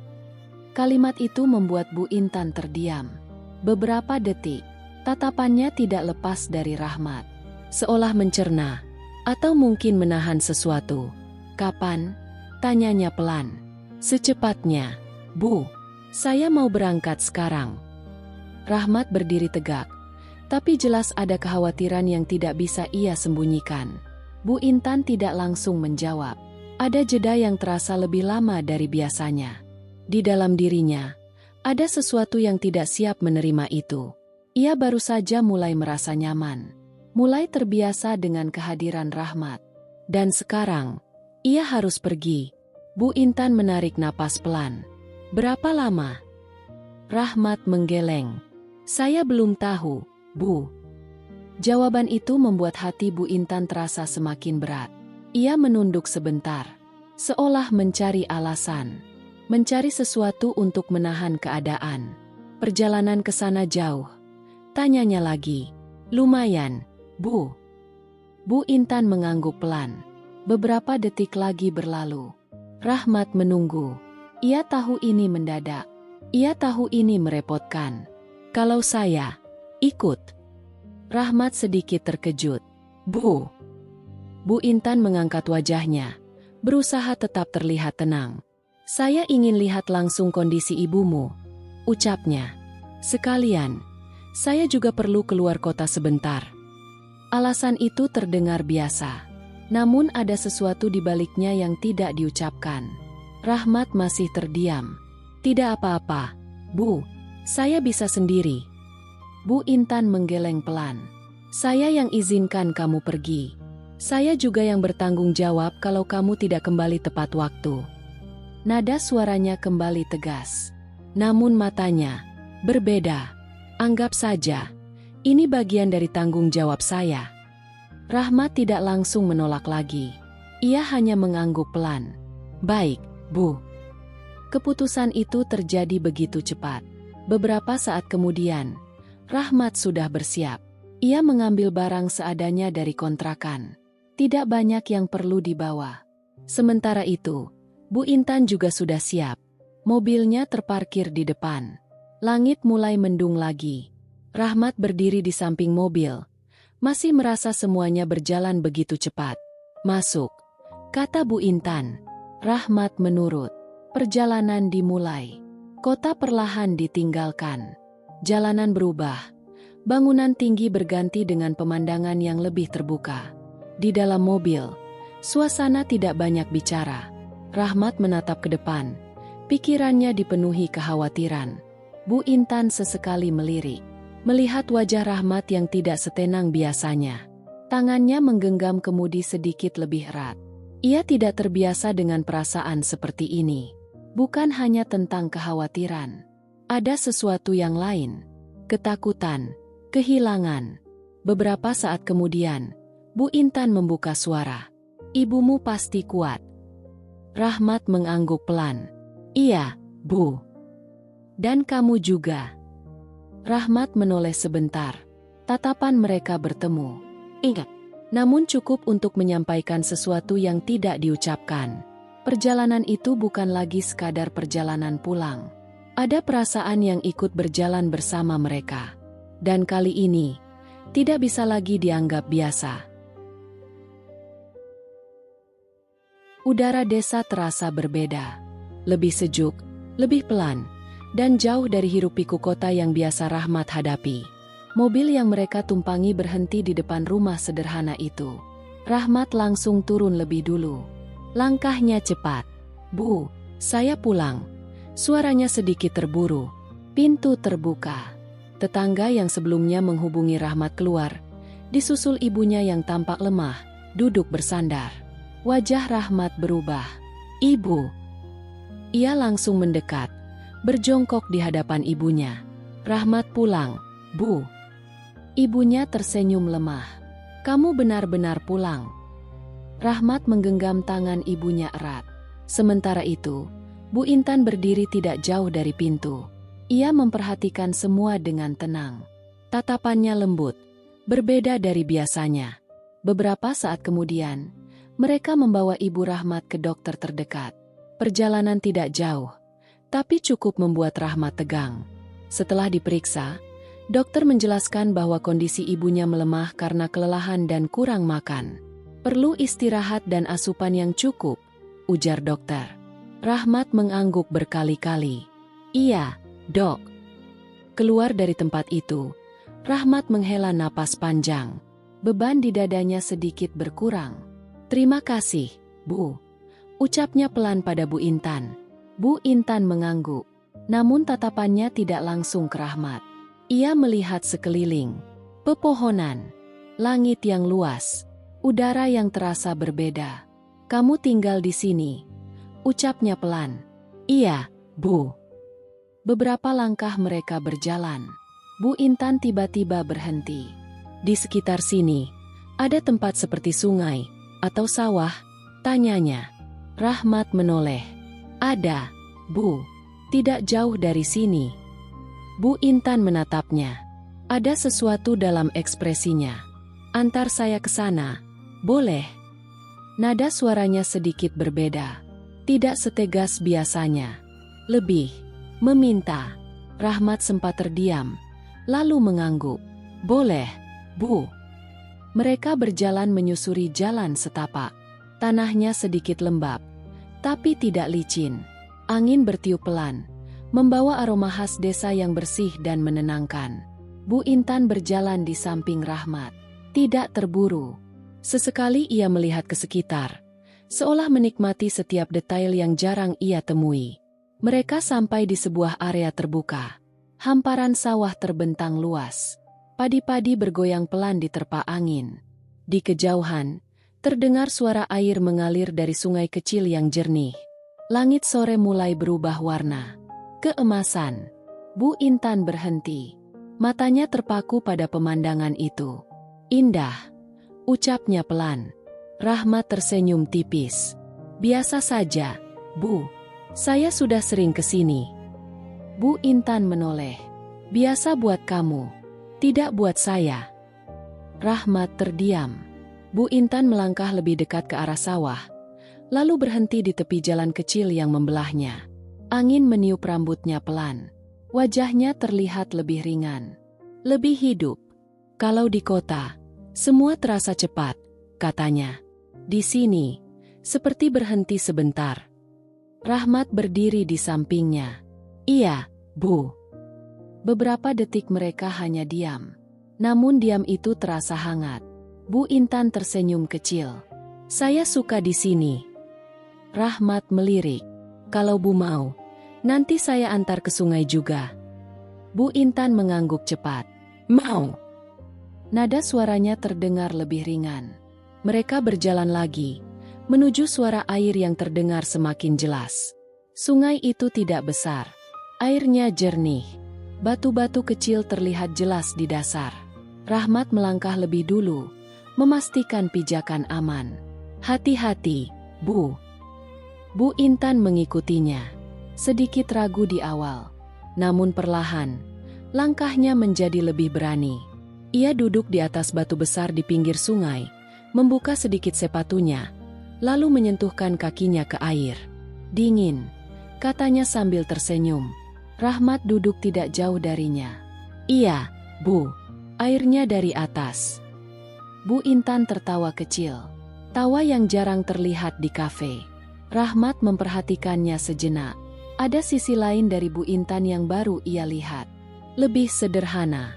Kalimat itu membuat Bu Intan terdiam. Beberapa detik, tatapannya tidak lepas dari Rahmat. Seolah mencerna, atau mungkin menahan sesuatu. "Kapan?" tanyanya pelan. "Secepatnya, Bu. Saya mau berangkat sekarang." Rahmat berdiri tegak. Tapi jelas ada kekhawatiran yang tidak bisa ia sembunyikan. Bu Intan tidak langsung menjawab. Ada jeda yang terasa lebih lama dari biasanya. Di dalam dirinya, ada sesuatu yang tidak siap menerima itu. Ia baru saja mulai merasa nyaman, mulai terbiasa dengan kehadiran Rahmat. Dan sekarang, ia harus pergi. Bu Intan menarik napas pelan. "Berapa lama?" Rahmat menggeleng. "Saya belum tahu, Bu." Jawaban itu membuat hati Bu Intan terasa semakin berat. Ia menunduk sebentar, seolah mencari alasan, mencari sesuatu untuk menahan keadaan. "Perjalanan ke sana jauh?" tanyanya lagi. "Lumayan, Bu." Bu Intan mengangguk pelan. Beberapa detik lagi berlalu. Rahmat menunggu. Ia tahu ini mendadak. Ia tahu ini merepotkan. "Kalau saya ikut." Rahmat sedikit terkejut. "Bu." Bu Intan mengangkat wajahnya, berusaha tetap terlihat tenang. "Saya ingin lihat langsung kondisi ibumu," ucapnya. "Sekalian, saya juga perlu keluar kota sebentar." Alasan itu terdengar biasa, namun ada sesuatu di baliknya yang tidak diucapkan. Rahmat masih terdiam. "Tidak apa-apa, Bu. Saya bisa sendiri." Bu Intan menggeleng pelan. "Saya yang izinkan kamu pergi. Saya juga yang bertanggung jawab kalau kamu tidak kembali tepat waktu." Nada suaranya kembali tegas. Namun matanya berbeda. "Anggap saja, ini bagian dari tanggung jawab saya." Rahmat tidak langsung menolak lagi. Ia hanya mengangguk pelan. "Baik, Bu." Keputusan itu terjadi begitu cepat. Beberapa saat kemudian, Rahmat sudah bersiap. Ia mengambil barang seadanya dari kontrakan. Tidak banyak yang perlu dibawa. Sementara itu, Bu Intan juga sudah siap. Mobilnya terparkir di depan. Langit mulai mendung lagi. Rahmat berdiri di samping mobil. Masih merasa semuanya berjalan begitu cepat. "Masuk," kata Bu Intan. Rahmat menurut. Perjalanan dimulai. Kota perlahan ditinggalkan. Jalanan berubah. Bangunan tinggi berganti dengan pemandangan yang lebih terbuka. Di dalam mobil, suasana tidak banyak bicara. Rahmat menatap ke depan. Pikirannya dipenuhi kekhawatiran. Bu Intan sesekali melirik. Melihat wajah Rahmat yang tidak setenang biasanya. Tangannya menggenggam kemudi sedikit lebih erat. Ia tidak terbiasa dengan perasaan seperti ini. Bukan hanya tentang kekhawatiran. Ada sesuatu yang lain. Ketakutan, kehilangan. Beberapa saat kemudian, Bu Intan membuka suara. "Ibumu pasti kuat." Rahmat mengangguk pelan. "Iya, Bu. Dan kamu juga." Rahmat menoleh sebentar. Tatapan mereka bertemu. Ingat, namun cukup untuk menyampaikan sesuatu yang tidak diucapkan. Perjalanan itu bukan lagi sekadar perjalanan pulang. Ada perasaan yang ikut berjalan bersama mereka. Dan kali ini, tidak bisa lagi dianggap biasa. Udara desa terasa berbeda. Lebih sejuk, lebih pelan, dan jauh dari hiruk-pikuk kota yang biasa Rahmat hadapi. Mobil yang mereka tumpangi berhenti di depan rumah sederhana itu. Rahmat langsung turun lebih dulu. Langkahnya cepat. "Bu, saya pulang." Suaranya sedikit terburu. Pintu terbuka. Tetangga yang sebelumnya menghubungi Rahmat keluar, disusul ibunya yang tampak lemah, duduk bersandar. Wajah Rahmat berubah. "Ibu." Ia langsung mendekat, berjongkok di hadapan ibunya. "Rahmat pulang, Bu." Ibunya tersenyum lemah. "Kamu benar-benar pulang." Rahmat menggenggam tangan ibunya erat. Sementara itu, Bu Intan berdiri tidak jauh dari pintu. Ia memperhatikan semua dengan tenang. Tatapannya lembut, berbeda dari biasanya. Beberapa saat kemudian, mereka membawa Ibu Rahmat ke dokter terdekat. Perjalanan tidak jauh, tapi cukup membuat Rahmat tegang. Setelah diperiksa, dokter menjelaskan bahwa kondisi ibunya melemah karena kelelahan dan kurang makan. "Perlu istirahat dan asupan yang cukup," ujar dokter. Rahmat mengangguk berkali-kali. "Iya, Dok." Keluar dari tempat itu, Rahmat menghela napas panjang. Beban di dadanya sedikit berkurang. "Terima kasih, Bu," ucapnya pelan pada Bu Intan. Bu Intan mengangguk, namun tatapannya tidak langsung ke Rahmat. Ia melihat sekeliling. Pepohonan, langit yang luas, udara yang terasa berbeda. "Kamu tinggal di sini," ucapnya pelan. "Iya, Bu." Beberapa langkah mereka berjalan. Bu Intan tiba-tiba berhenti. "Di sekitar sini, ada tempat seperti sungai atau sawah?" tanyanya. Rahmat menoleh. "Ada, Bu. Tidak jauh dari sini." Bu Intan menatapnya. Ada sesuatu dalam ekspresinya. "Antar saya ke sana, boleh?" Nada suaranya sedikit berbeda. Tidak setegas biasanya. Lebih meminta. Rahmat sempat terdiam, lalu mengangguk. "Boleh, Bu." Mereka berjalan menyusuri jalan setapak. Tanahnya sedikit lembab, tapi tidak licin. Angin bertiup pelan, membawa aroma khas desa yang bersih dan menenangkan. Bu Intan berjalan di samping Rahmat. Tidak terburu. Sesekali ia melihat ke sekitar, seolah menikmati setiap detail yang jarang ia temui. Mereka sampai di sebuah area terbuka. Hamparan sawah terbentang luas. Padi-padi bergoyang pelan diterpa angin. Di kejauhan, terdengar suara air mengalir dari sungai kecil yang jernih. Langit sore mulai berubah warna. Keemasan. Bu Intan berhenti. Matanya terpaku pada pemandangan itu. "Indah," ucapnya pelan. Rahmat tersenyum tipis. "Biasa saja, Bu. Saya sudah sering ke sini." Bu Intan menoleh. "Biasa buat kamu, tidak buat saya." Rahmat terdiam. Bu Intan melangkah lebih dekat ke arah sawah, lalu berhenti di tepi jalan kecil yang membelahnya. Angin meniup rambutnya pelan. Wajahnya terlihat lebih ringan, lebih hidup. Kalau di kota, semua terasa cepat, katanya. Di sini, seperti berhenti sebentar. Rahmat berdiri di sampingnya. Iya, Bu. Beberapa detik mereka hanya diam. Namun diam itu terasa hangat. Bu Intan tersenyum kecil. Saya suka di sini. Rahmat melirik. Kalau Bu mau, nanti saya antar ke sungai juga. Bu Intan mengangguk cepat. Mau. Nada suaranya terdengar lebih ringan. Mereka berjalan lagi, menuju suara air yang terdengar semakin jelas. Sungai itu tidak besar. Airnya jernih. Batu-batu kecil terlihat jelas di dasar. Rahmat melangkah lebih dulu, memastikan pijakan aman. Hati-hati, Bu. Bu Intan mengikutinya. Sedikit ragu di awal, namun perlahan, langkahnya menjadi lebih berani. Ia duduk di atas batu besar di pinggir sungai, membuka sedikit sepatunya, lalu menyentuhkan kakinya ke air. Dingin, katanya sambil tersenyum. Rahmat duduk tidak jauh darinya. Iya, Bu. Airnya dari atas. Bu Intan tertawa kecil. Tawa yang jarang terlihat di kafe. Rahmat memperhatikannya sejenak. Ada sisi lain dari Bu Intan yang baru ia lihat. Lebih sederhana.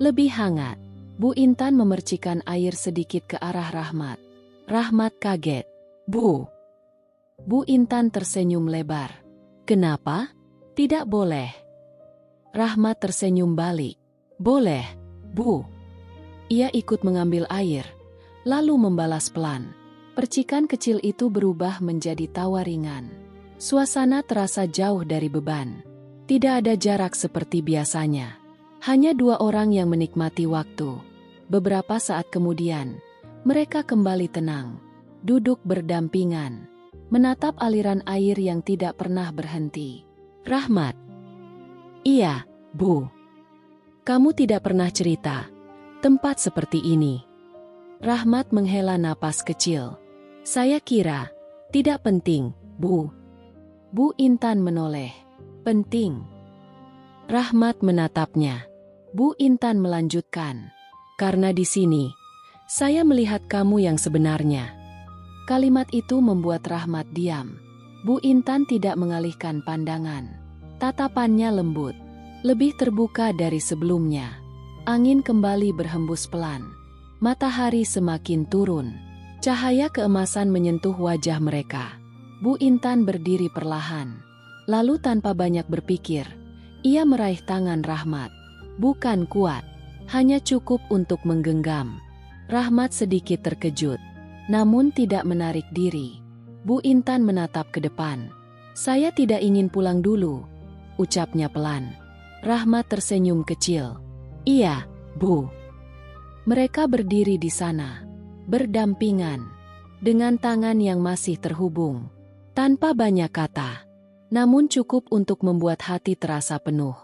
Lebih hangat. Bu Intan memercikan air sedikit ke arah Rahmat. Rahmat kaget. Bu. Bu Intan tersenyum lebar. Kenapa? Tidak boleh. Rahmat tersenyum balik. Boleh, Bu. Ia ikut mengambil air, lalu membalas pelan. Percikan kecil itu berubah menjadi tawa ringan. Suasana terasa jauh dari beban. Tidak ada jarak seperti biasanya. Hanya dua orang yang menikmati waktu. Beberapa saat kemudian, mereka kembali tenang. Duduk berdampingan. Menatap aliran air yang tidak pernah berhenti. Rahmat. Iya, Bu. Kamu tidak pernah cerita tempat seperti ini. Rahmat menghela napas kecil. Saya kira tidak penting, Bu. Bu Intan menoleh. Penting. Rahmat menatapnya. Bu Intan melanjutkan. Karena di sini, saya melihat kamu yang sebenarnya. Kalimat itu membuat Rahmat diam. Bu Intan tidak mengalihkan pandangan. Tatapannya lembut, lebih terbuka dari sebelumnya. Angin kembali berhembus pelan. Matahari semakin turun. Cahaya keemasan menyentuh wajah mereka. Bu Intan berdiri perlahan. Lalu tanpa banyak berpikir, ia meraih tangan Rahmat. Bukan kuat, hanya cukup untuk menggenggam. Rahmat sedikit terkejut, namun tidak menarik diri. Bu Intan menatap ke depan. Saya tidak ingin pulang dulu, ucapnya pelan. Rahmat tersenyum kecil. Iya, Bu. Mereka berdiri di sana, berdampingan, dengan tangan yang masih terhubung. Tanpa banyak kata, namun cukup untuk membuat hati terasa penuh.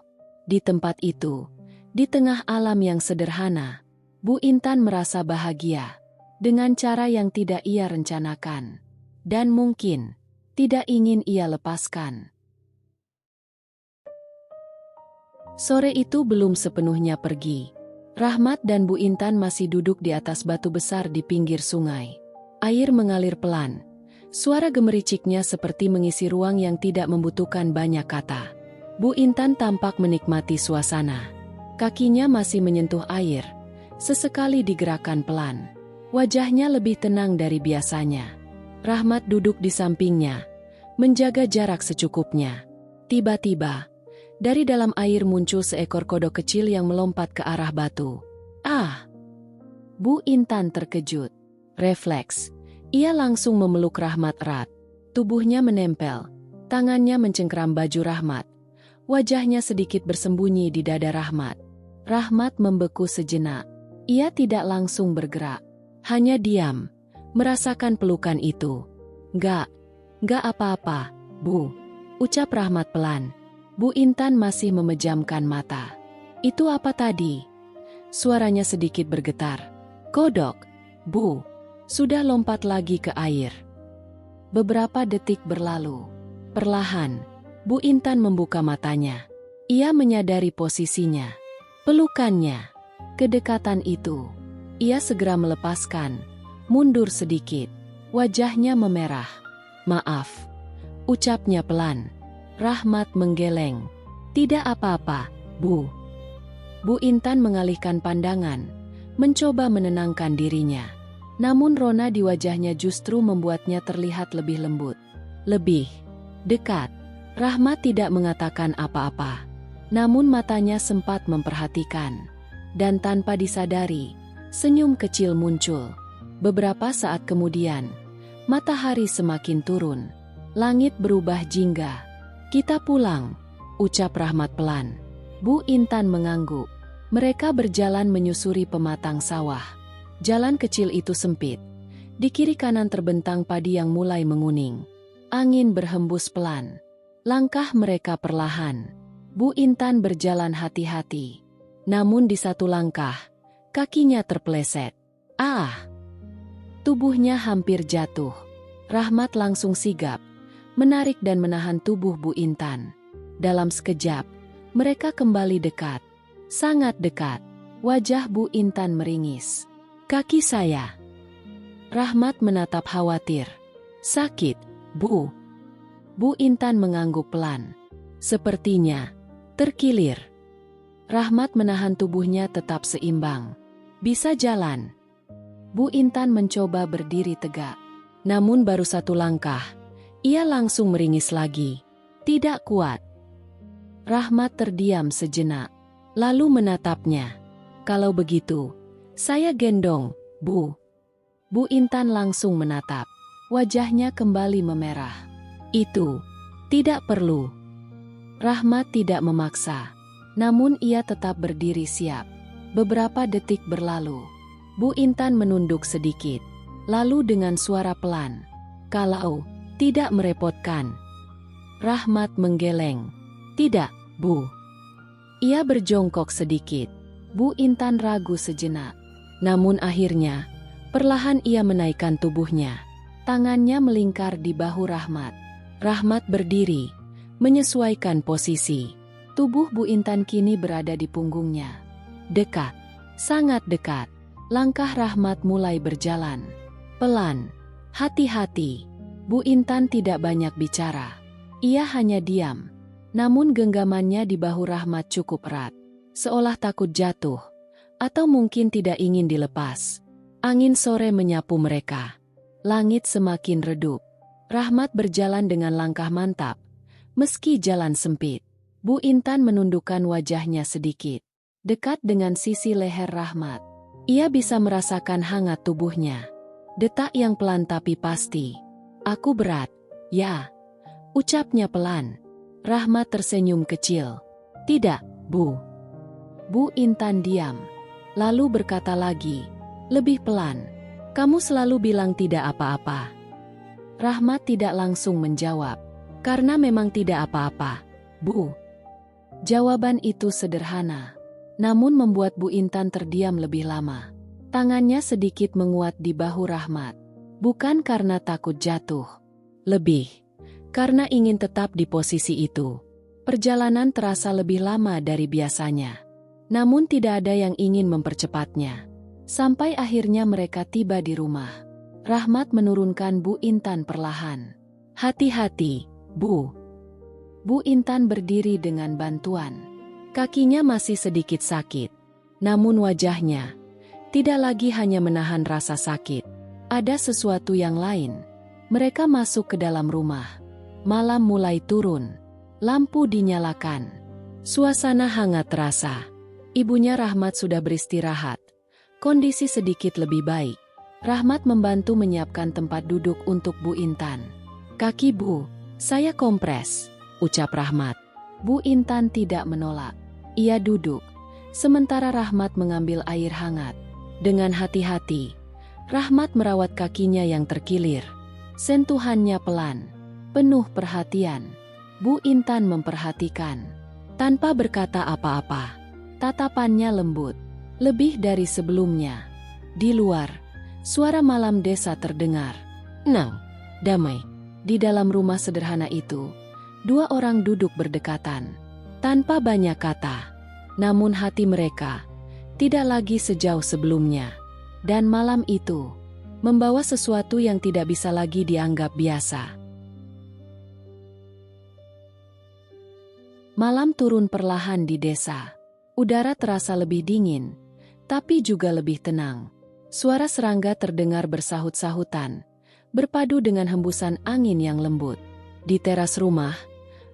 Di tempat itu, di tengah alam yang sederhana, Bu Intan merasa bahagia, dengan cara yang tidak ia rencanakan. Dan mungkin tidak ingin ia lepaskan. Sore itu belum sepenuhnya pergi. Rahmat dan Bu Intan masih duduk di atas batu besar di pinggir sungai. Air mengalir pelan. Suara gemericiknya seperti mengisi ruang yang tidak membutuhkan banyak kata. Bu Intan tampak menikmati suasana. Kakinya masih menyentuh air. Sesekali digerakkan pelan. Wajahnya lebih tenang dari biasanya. Rahmat duduk di sampingnya, menjaga jarak secukupnya. Tiba-tiba, dari dalam air muncul seekor kodok kecil yang melompat ke arah batu. Ah! Bu Intan terkejut. Refleks, ia langsung memeluk Rahmat erat. Tubuhnya menempel, tangannya mencengkeram baju Rahmat. Wajahnya sedikit bersembunyi di dada Rahmat. Rahmat membeku sejenak. Ia tidak langsung bergerak, hanya diam. Merasakan pelukan itu. Enggak apa-apa, Bu. Ucap Rahmat pelan. Bu Intan masih memejamkan mata. Itu apa tadi? Suaranya sedikit bergetar. Kodok, Bu. sudah lompat lagi ke air. Beberapa detik berlalu. Perlahan, Bu Intan membuka matanya. Ia menyadari posisinya, pelukannya, kedekatan itu. Ia segera melepaskan, mundur sedikit. Wajahnya memerah. "Maaf," ucapnya pelan. Rahmat menggeleng. "Tidak apa-apa, Bu." Bu Intan mengalihkan pandangan, mencoba menenangkan dirinya. Namun rona di wajahnya justru membuatnya terlihat lebih lembut, lebih dekat. Rahmat tidak mengatakan apa-apa, namun matanya sempat memperhatikan. Dan tanpa disadari, senyum kecil muncul. Beberapa saat kemudian, matahari semakin turun. Langit berubah jingga. "Kita pulang," ucap Rahmat pelan. Bu Intan mengangguk. Mereka berjalan menyusuri pematang sawah. Jalan kecil itu sempit. Di kiri kanan terbentang padi yang mulai menguning. Angin berhembus pelan. Langkah mereka perlahan. Bu Intan berjalan hati-hati. Namun di satu langkah, kakinya terpeleset. "Ah!" Tubuhnya hampir jatuh. Rahmat langsung sigap, menarik dan menahan tubuh Bu Intan. Dalam sekejap, mereka kembali dekat. Sangat dekat. Wajah Bu Intan meringis. "Kaki saya." Rahmat menatap khawatir. "Sakit, Bu?" Bu Intan mengangguk pelan. "Sepertinya terkilir." Rahmat menahan tubuhnya tetap seimbang. "Bisa jalan." Bu Intan mencoba berdiri tegak. Namun baru satu langkah, ia langsung meringis lagi. Tidak kuat. Rahmat terdiam sejenak, lalu menatapnya. "Kalau begitu, saya gendong, Bu." Bu Intan langsung menatap. Wajahnya kembali memerah. "Itu tidak perlu." Rahmat tidak memaksa, namun ia tetap berdiri siap. Beberapa detik berlalu. Bu Intan menunduk sedikit, lalu dengan suara pelan, "Kalau tidak merepotkan." Rahmat menggeleng. "Tidak, Bu." Ia berjongkok sedikit. Bu Intan ragu sejenak. Namun akhirnya, perlahan ia menaikkan tubuhnya. Tangannya melingkar di bahu Rahmat. Rahmat berdiri, menyesuaikan posisi. Tubuh Bu Intan kini berada di punggungnya. Dekat, sangat dekat. Langkah Rahmat mulai berjalan. Pelan, hati-hati. Bu Intan tidak banyak bicara. Ia hanya diam. Namun genggamannya di bahu Rahmat cukup erat. Seolah takut jatuh. Atau mungkin tidak ingin dilepas. Angin sore menyapu mereka. Langit semakin redup. Rahmat berjalan dengan langkah mantap. Meski jalan sempit. Bu Intan menundukkan wajahnya sedikit. Dekat dengan sisi leher Rahmat. Ia bisa merasakan hangat tubuhnya. Detak yang pelan tapi pasti. "Aku berat." "Ya," ucapnya pelan. Rahmat tersenyum kecil. "Tidak, Bu." Bu Intan diam. Lalu berkata lagi, lebih pelan, "Kamu selalu bilang tidak apa-apa." Rahmat tidak langsung menjawab. "Karena memang tidak apa-apa, Bu." Jawaban itu sederhana. Namun membuat Bu Intan terdiam lebih lama. Tangannya sedikit menguat di bahu Rahmat. Bukan karena takut jatuh. Lebih, karena ingin tetap di posisi itu. Perjalanan terasa lebih lama dari biasanya. Namun tidak ada yang ingin mempercepatnya. Sampai akhirnya mereka tiba di rumah. Rahmat menurunkan Bu Intan perlahan. "Hati-hati, Bu." Bu Intan berdiri dengan bantuan. Kakinya masih sedikit sakit, namun wajahnya tidak lagi hanya menahan rasa sakit. Ada sesuatu yang lain. Mereka masuk ke dalam rumah. Malam mulai turun. Lampu dinyalakan. Suasana hangat terasa. Ibunya Rahmat sudah beristirahat. Kondisi sedikit lebih baik. Rahmat membantu menyiapkan tempat duduk untuk Bu Intan. "Kaki Bu, saya kompres," ucap Rahmat. Bu Intan tidak menolak. Ia duduk, sementara Rahmat mengambil air hangat. Dengan hati-hati, Rahmat merawat kakinya yang terkilir. Sentuhannya pelan, penuh perhatian. Bu Intan memperhatikan. Tanpa berkata apa-apa, tatapannya lembut, lebih dari sebelumnya. Di luar, suara malam desa terdengar. Tenang, damai. Di dalam rumah sederhana itu, dua orang duduk berdekatan, tanpa banyak kata. Namun hati mereka tidak lagi sejauh sebelumnya. Dan malam itu membawa sesuatu yang tidak bisa lagi dianggap biasa. Malam turun perlahan di desa. Udara terasa lebih dingin, tapi juga lebih tenang. Suara serangga terdengar bersahut-sahutan, berpadu dengan hembusan angin yang lembut. Di teras rumah,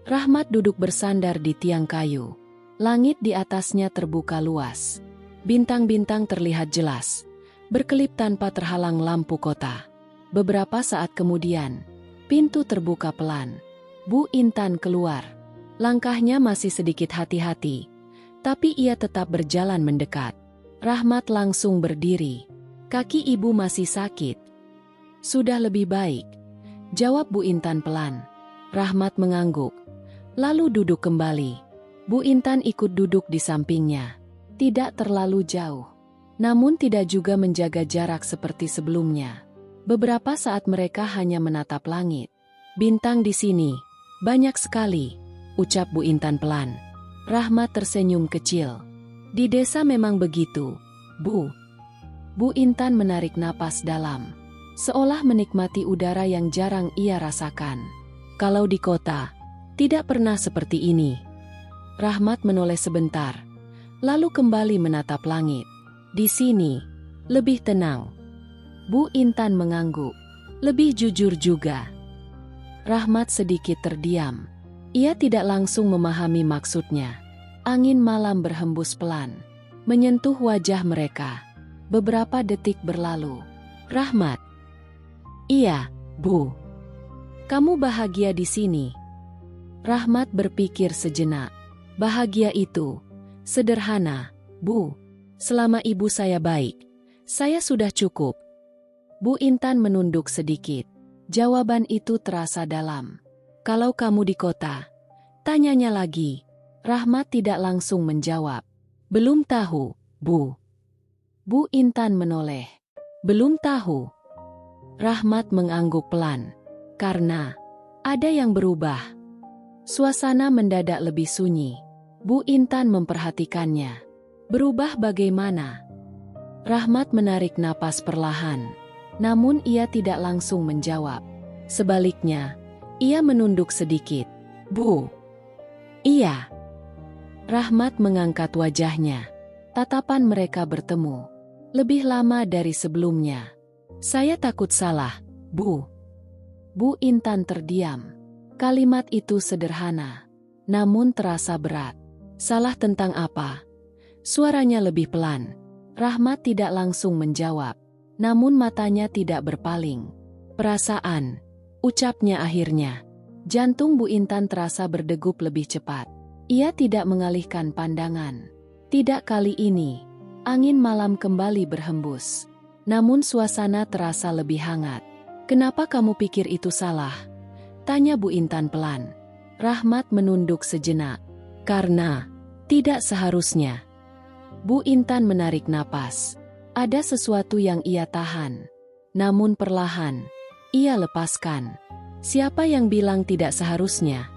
Rahmat duduk bersandar di tiang kayu. Langit di atasnya terbuka luas. Bintang-bintang terlihat jelas, berkelip tanpa terhalang lampu kota. Beberapa saat kemudian, pintu terbuka pelan. Bu Intan keluar. Langkahnya masih sedikit hati-hati, tapi ia tetap berjalan mendekat. Rahmat langsung berdiri. Kaki ibu masih sakit. Sudah lebih baik, jawab Bu Intan pelan. Rahmat mengangguk, lalu duduk kembali. Bu Intan ikut duduk di sampingnya. Tidak terlalu jauh, namun tidak juga menjaga jarak seperti sebelumnya. Beberapa saat mereka hanya menatap langit. Bintang di sini banyak sekali, ucap Bu Intan pelan. Rahmat tersenyum kecil. Di desa memang begitu, Bu. Bu Intan menarik napas dalam, seolah menikmati udara yang jarang ia rasakan. Kalau di kota, tidak pernah seperti ini. Rahmat menoleh sebentar, lalu kembali menatap langit. Di sini, lebih tenang. Bu Intan mengangguk, lebih jujur juga. Rahmat sedikit terdiam. Ia tidak langsung memahami maksudnya. Angin malam berhembus pelan, menyentuh wajah mereka. Beberapa detik berlalu. Rahmat. Iya, Bu. Kamu bahagia di sini? Rahmat berpikir sejenak. Bahagia itu sederhana, Bu. Selama ibu saya baik, saya sudah cukup. Bu Intan menunduk sedikit. Jawaban itu terasa dalam. Kalau kamu di kota, tanyanya lagi. Rahmat tidak langsung menjawab. Belum tahu, Bu. Bu Intan menoleh. Belum tahu. Rahmat mengangguk pelan. Karena ada yang berubah. Suasana mendadak lebih sunyi. Bu Intan memperhatikannya. Berubah bagaimana? Rahmat menarik napas perlahan. Namun ia tidak langsung menjawab. Sebaliknya, ia menunduk sedikit. Bu. Iya. Rahmat mengangkat wajahnya. Tatapan mereka bertemu. Lebih lama dari sebelumnya. Saya takut salah, Bu. Bu Intan terdiam. Kalimat itu sederhana, namun terasa berat. Salah tentang apa? Suaranya lebih pelan. Rahmat tidak langsung menjawab, namun matanya tidak berpaling. Perasaan, ucapnya akhirnya. Jantung Bu Intan terasa berdegup lebih cepat. Ia tidak mengalihkan pandangan. Tidak kali ini. Angin malam kembali berhembus. Namun suasana terasa lebih hangat. Kenapa kamu pikir itu salah? Tanya Bu Intan pelan. Rahmat menunduk sejenak. Karena tidak seharusnya. Bu Intan menarik napas. Ada sesuatu yang ia tahan. Namun perlahan, ia lepaskan. Siapa yang bilang tidak seharusnya?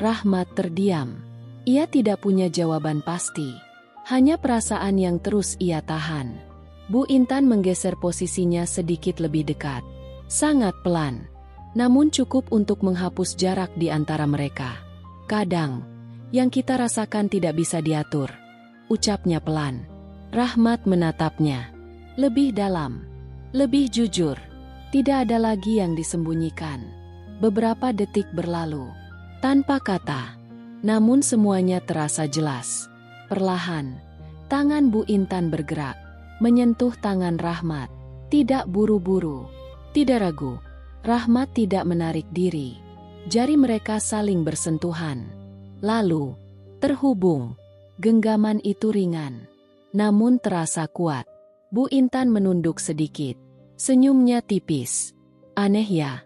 Rahmat terdiam. Ia tidak punya jawaban pasti. Hanya perasaan yang terus ia tahan. Bu Intan menggeser posisinya sedikit lebih dekat. Sangat pelan. Namun cukup untuk menghapus jarak di antara mereka. Kadang, yang kita rasakan tidak bisa diatur. Ucapnya pelan. Rahmat menatapnya. Lebih dalam. Lebih jujur. Tidak ada lagi yang disembunyikan. Beberapa detik berlalu. Tanpa kata. Namun semuanya terasa jelas. Perlahan, tangan Bu Intan bergerak. Menyentuh tangan Rahmat. Tidak buru-buru. Tidak ragu. Rahmat tidak menarik diri. Jari mereka saling bersentuhan. Lalu, terhubung. Genggaman itu ringan. Namun terasa kuat. Bu Intan menunduk sedikit. Senyumnya tipis. Aneh ya?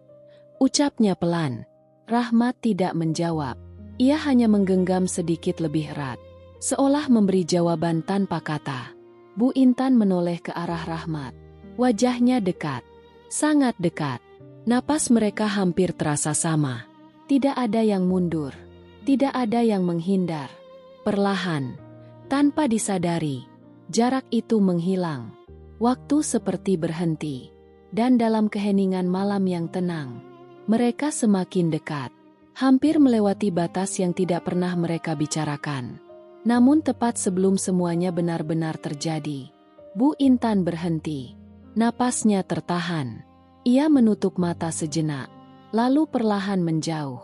Ucapnya pelan. Rahmat tidak menjawab. Ia hanya menggenggam sedikit lebih erat. Seolah memberi jawaban tanpa kata. Bu Intan menoleh ke arah Rahmat. Wajahnya dekat, sangat dekat. Napas mereka hampir terasa sama. Tidak ada yang mundur, tidak ada yang menghindar. Perlahan, tanpa disadari, jarak itu menghilang. Waktu seperti berhenti. Dan dalam keheningan malam yang tenang, mereka semakin dekat. Hampir melewati batas yang tidak pernah mereka bicarakan. Namun tepat sebelum semuanya benar-benar terjadi, Bu Intan berhenti. Napasnya tertahan. Ia menutup mata sejenak, lalu perlahan menjauh.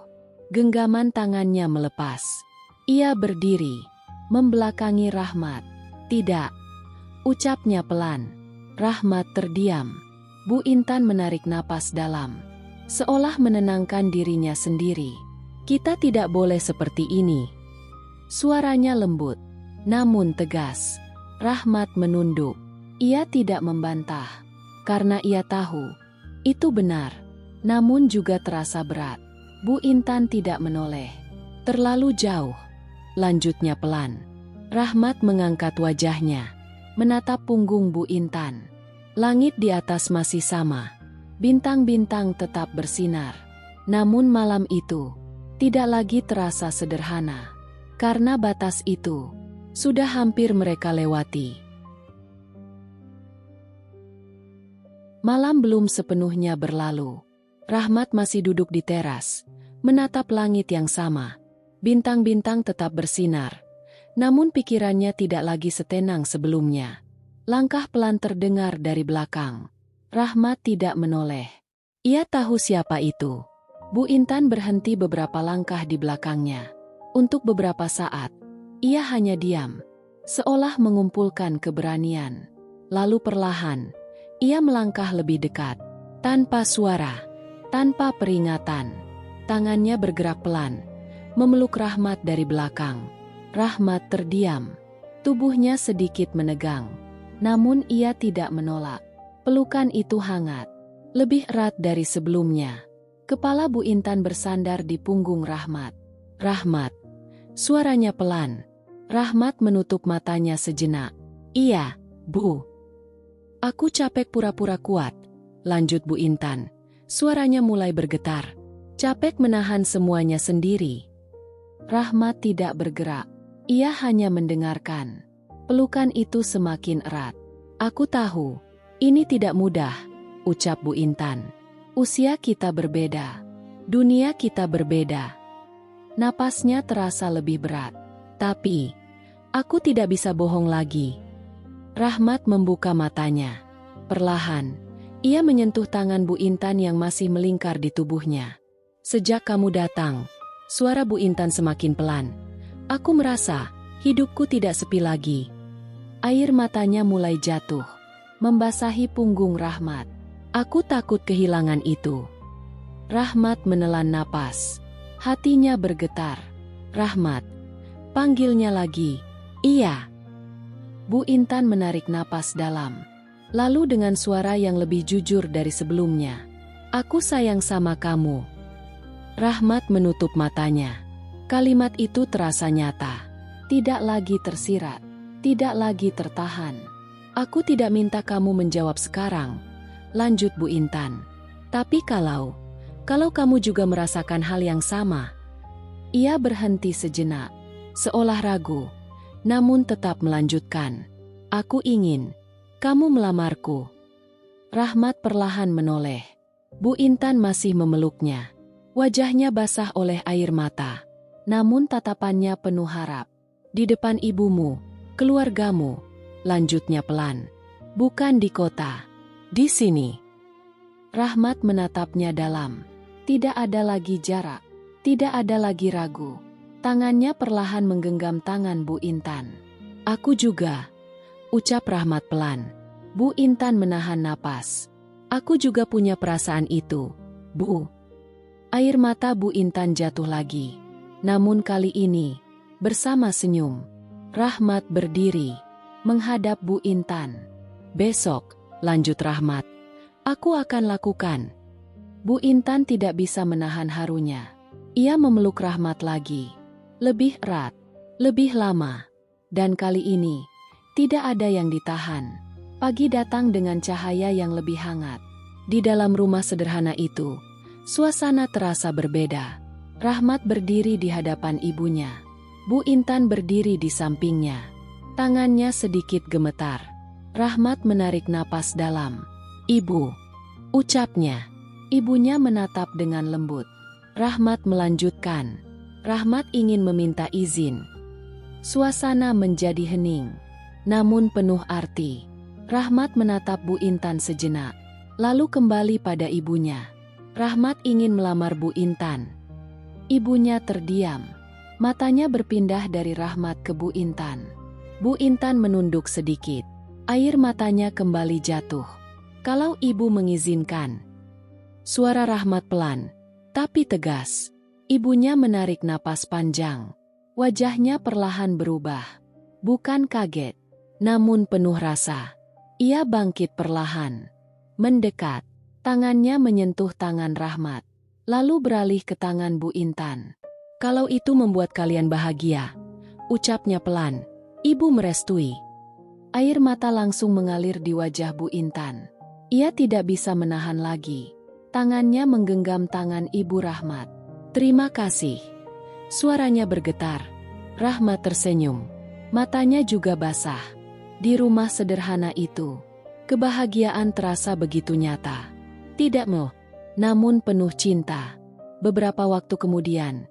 Genggaman tangannya melepas. Ia berdiri, membelakangi Rahmat. "Tidak," ucapnya pelan. Rahmat terdiam. Bu Intan menarik napas dalam, seolah menenangkan dirinya sendiri. "Kita tidak boleh seperti ini." Suaranya lembut, namun tegas. Rahmat menunduk. Ia tidak membantah, karena ia tahu itu benar, namun juga terasa berat. Bu Intan tidak menoleh. "Terlalu jauh," lanjutnya pelan. Rahmat mengangkat wajahnya, menatap punggung Bu Intan. Langit di atas masih sama. Bintang-bintang tetap bersinar. Namun malam itu tidak lagi terasa sederhana. Karena batas itu sudah hampir mereka lewati. Malam belum sepenuhnya berlalu. Rahmat masih duduk di teras, menatap langit yang sama. Bintang-bintang tetap bersinar, namun pikirannya tidak lagi setenang sebelumnya. Langkah pelan terdengar dari belakang. Rahmat tidak menoleh. Ia tahu siapa itu. Bu Intan berhenti beberapa langkah di belakangnya. Untuk beberapa saat, ia hanya diam, seolah mengumpulkan keberanian. Lalu perlahan, ia melangkah lebih dekat, tanpa suara, tanpa peringatan. Tangannya bergerak pelan, memeluk Rahmat dari belakang. Rahmat terdiam, tubuhnya sedikit menegang. Namun ia tidak menolak. Pelukan itu hangat, lebih erat dari sebelumnya. Kepala Bu Intan bersandar di punggung Rahmat. "Rahmat." Suaranya pelan. Rahmat menutup matanya sejenak. "Iya, Bu. Aku capek pura-pura kuat," lanjut Bu Intan. Suaranya mulai bergetar. "Capek menahan semuanya sendiri." Rahmat tidak bergerak. Ia hanya mendengarkan. Pelukan itu semakin erat. "Aku tahu, ini tidak mudah," ucap Bu Intan. "Usia kita berbeda. Dunia kita berbeda." Napasnya terasa lebih berat. "Tapi, aku tidak bisa bohong lagi." Rahmat membuka matanya. Perlahan, ia menyentuh tangan Bu Intan yang masih melingkar di tubuhnya. "Sejak kamu datang," suara Bu Intan semakin pelan, "aku merasa hidupku tidak sepi lagi." Air matanya mulai jatuh, membasahi punggung Rahmat. "Aku takut kehilangan itu." Rahmat menelan napas. Hatinya bergetar. "Rahmat," panggilnya lagi. "Iya." Bu Intan menarik napas dalam. Lalu dengan suara yang lebih jujur dari sebelumnya, "Aku sayang sama kamu." Rahmat menutup matanya. Kalimat itu terasa nyata. Tidak lagi tersirat. Tidak lagi tertahan. "Aku tidak minta kamu menjawab sekarang," lanjut Bu Intan. "Tapi kalau kamu juga merasakan hal yang sama." Ia berhenti sejenak, seolah ragu, namun tetap melanjutkan. "Aku ingin kamu melamarku." Rahmat perlahan menoleh. Bu Intan masih memeluknya. Wajahnya basah oleh air mata, namun tatapannya penuh harap. "Di depan ibumu, keluargamu," lanjutnya pelan. "Bukan di kota. Di sini." Rahmat menatapnya dalam. Tidak ada lagi jarak. Tidak ada lagi ragu. Tangannya perlahan menggenggam tangan Bu Intan. "Aku juga," ucap Rahmat pelan. Bu Intan menahan napas. "Aku juga punya perasaan itu, Bu." Air mata Bu Intan jatuh lagi. Namun kali ini, bersama senyum, Rahmat berdiri, menghadap Bu Intan. "Besok," lanjut Rahmat, "aku akan lakukan." Bu Intan tidak bisa menahan harunya. Ia memeluk Rahmat lagi. Lebih erat, lebih lama. Dan kali ini, tidak ada yang ditahan. Pagi datang dengan cahaya yang lebih hangat. Di dalam rumah sederhana itu, suasana terasa berbeda. Rahmat berdiri di hadapan ibunya. Bu Intan berdiri di sampingnya. Tangannya sedikit gemetar. Rahmat menarik napas dalam. "Ibu," ucapnya. Ibunya menatap dengan lembut. Rahmat melanjutkan. Rahmat ingin meminta izin. Suasana menjadi hening, namun penuh arti. Rahmat menatap Bu Intan sejenak, lalu kembali pada ibunya. Rahmat ingin melamar Bu Intan. Ibunya terdiam. Matanya berpindah dari Rahmat ke Bu Intan. Bu Intan menunduk sedikit. Air matanya kembali jatuh. "Kalau ibu mengizinkan." Suara Rahmat pelan, tapi tegas. Ibunya menarik napas panjang. Wajahnya perlahan berubah. Bukan kaget, namun penuh rasa. Ia bangkit perlahan. Mendekat. Tangannya menyentuh tangan Rahmat. Lalu beralih ke tangan Bu Intan. "Kalau itu membuat kalian bahagia," ucapnya pelan. Ibu merestui. Air mata langsung mengalir di wajah Bu Intan. Ia tidak bisa menahan lagi. Tangannya menggenggam tangan Ibu Rahmat. "Terima kasih." Suaranya bergetar. Rahmat tersenyum. Matanya juga basah. Di rumah sederhana itu, kebahagiaan terasa begitu nyata. Tidak namun penuh cinta. Beberapa waktu kemudian,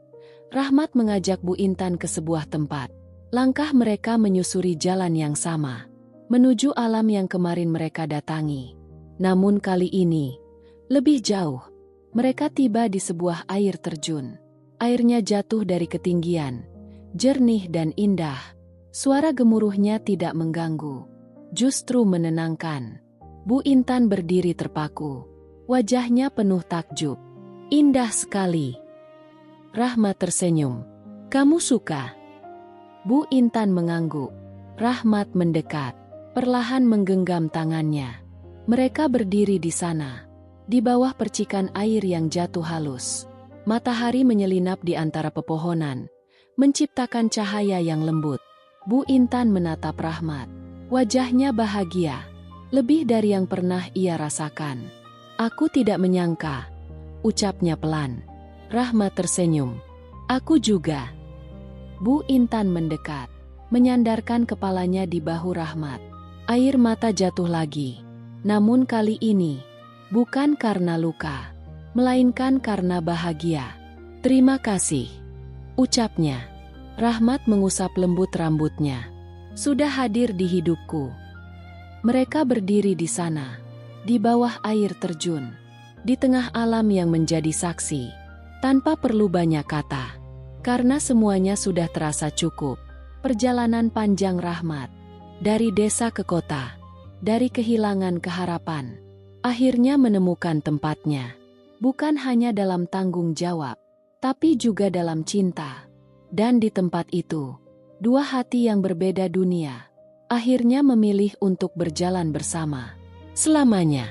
Rahmat mengajak Bu Intan ke sebuah tempat. Langkah mereka menyusuri jalan yang sama, menuju alam yang kemarin mereka datangi. Namun kali ini, lebih jauh. Mereka tiba di sebuah air terjun. Airnya jatuh dari ketinggian, jernih dan indah. Suara gemuruhnya tidak mengganggu, justru menenangkan. Bu Intan berdiri terpaku. Wajahnya penuh takjub. "Indah sekali." Rahmat tersenyum. "Kamu suka?" Bu Intan mengangguk. Rahmat mendekat, perlahan menggenggam tangannya. Mereka berdiri di sana, di bawah percikan air yang jatuh halus. Matahari menyelinap di antara pepohonan, menciptakan cahaya yang lembut. Bu Intan menatap Rahmat. Wajahnya bahagia, lebih dari yang pernah ia rasakan. "Aku tidak menyangka," ucapnya pelan. Rahmat tersenyum. "Aku juga." Bu Intan mendekat, menyandarkan kepalanya di bahu Rahmat. Air mata jatuh lagi. Namun kali ini, bukan karena luka, melainkan karena bahagia. "Terima kasih," ucapnya. Rahmat mengusap lembut rambutnya. "Sudah hadir di hidupku." Mereka berdiri di sana, di bawah air terjun, di tengah alam yang menjadi saksi, tanpa perlu banyak kata. Karena semuanya sudah terasa cukup. Perjalanan panjang Rahmat, dari desa ke kota, dari kehilangan ke harapan, akhirnya menemukan tempatnya. Bukan hanya dalam tanggung jawab, tapi juga dalam cinta. Dan di tempat itu, dua hati yang berbeda dunia, akhirnya memilih untuk berjalan bersama selamanya.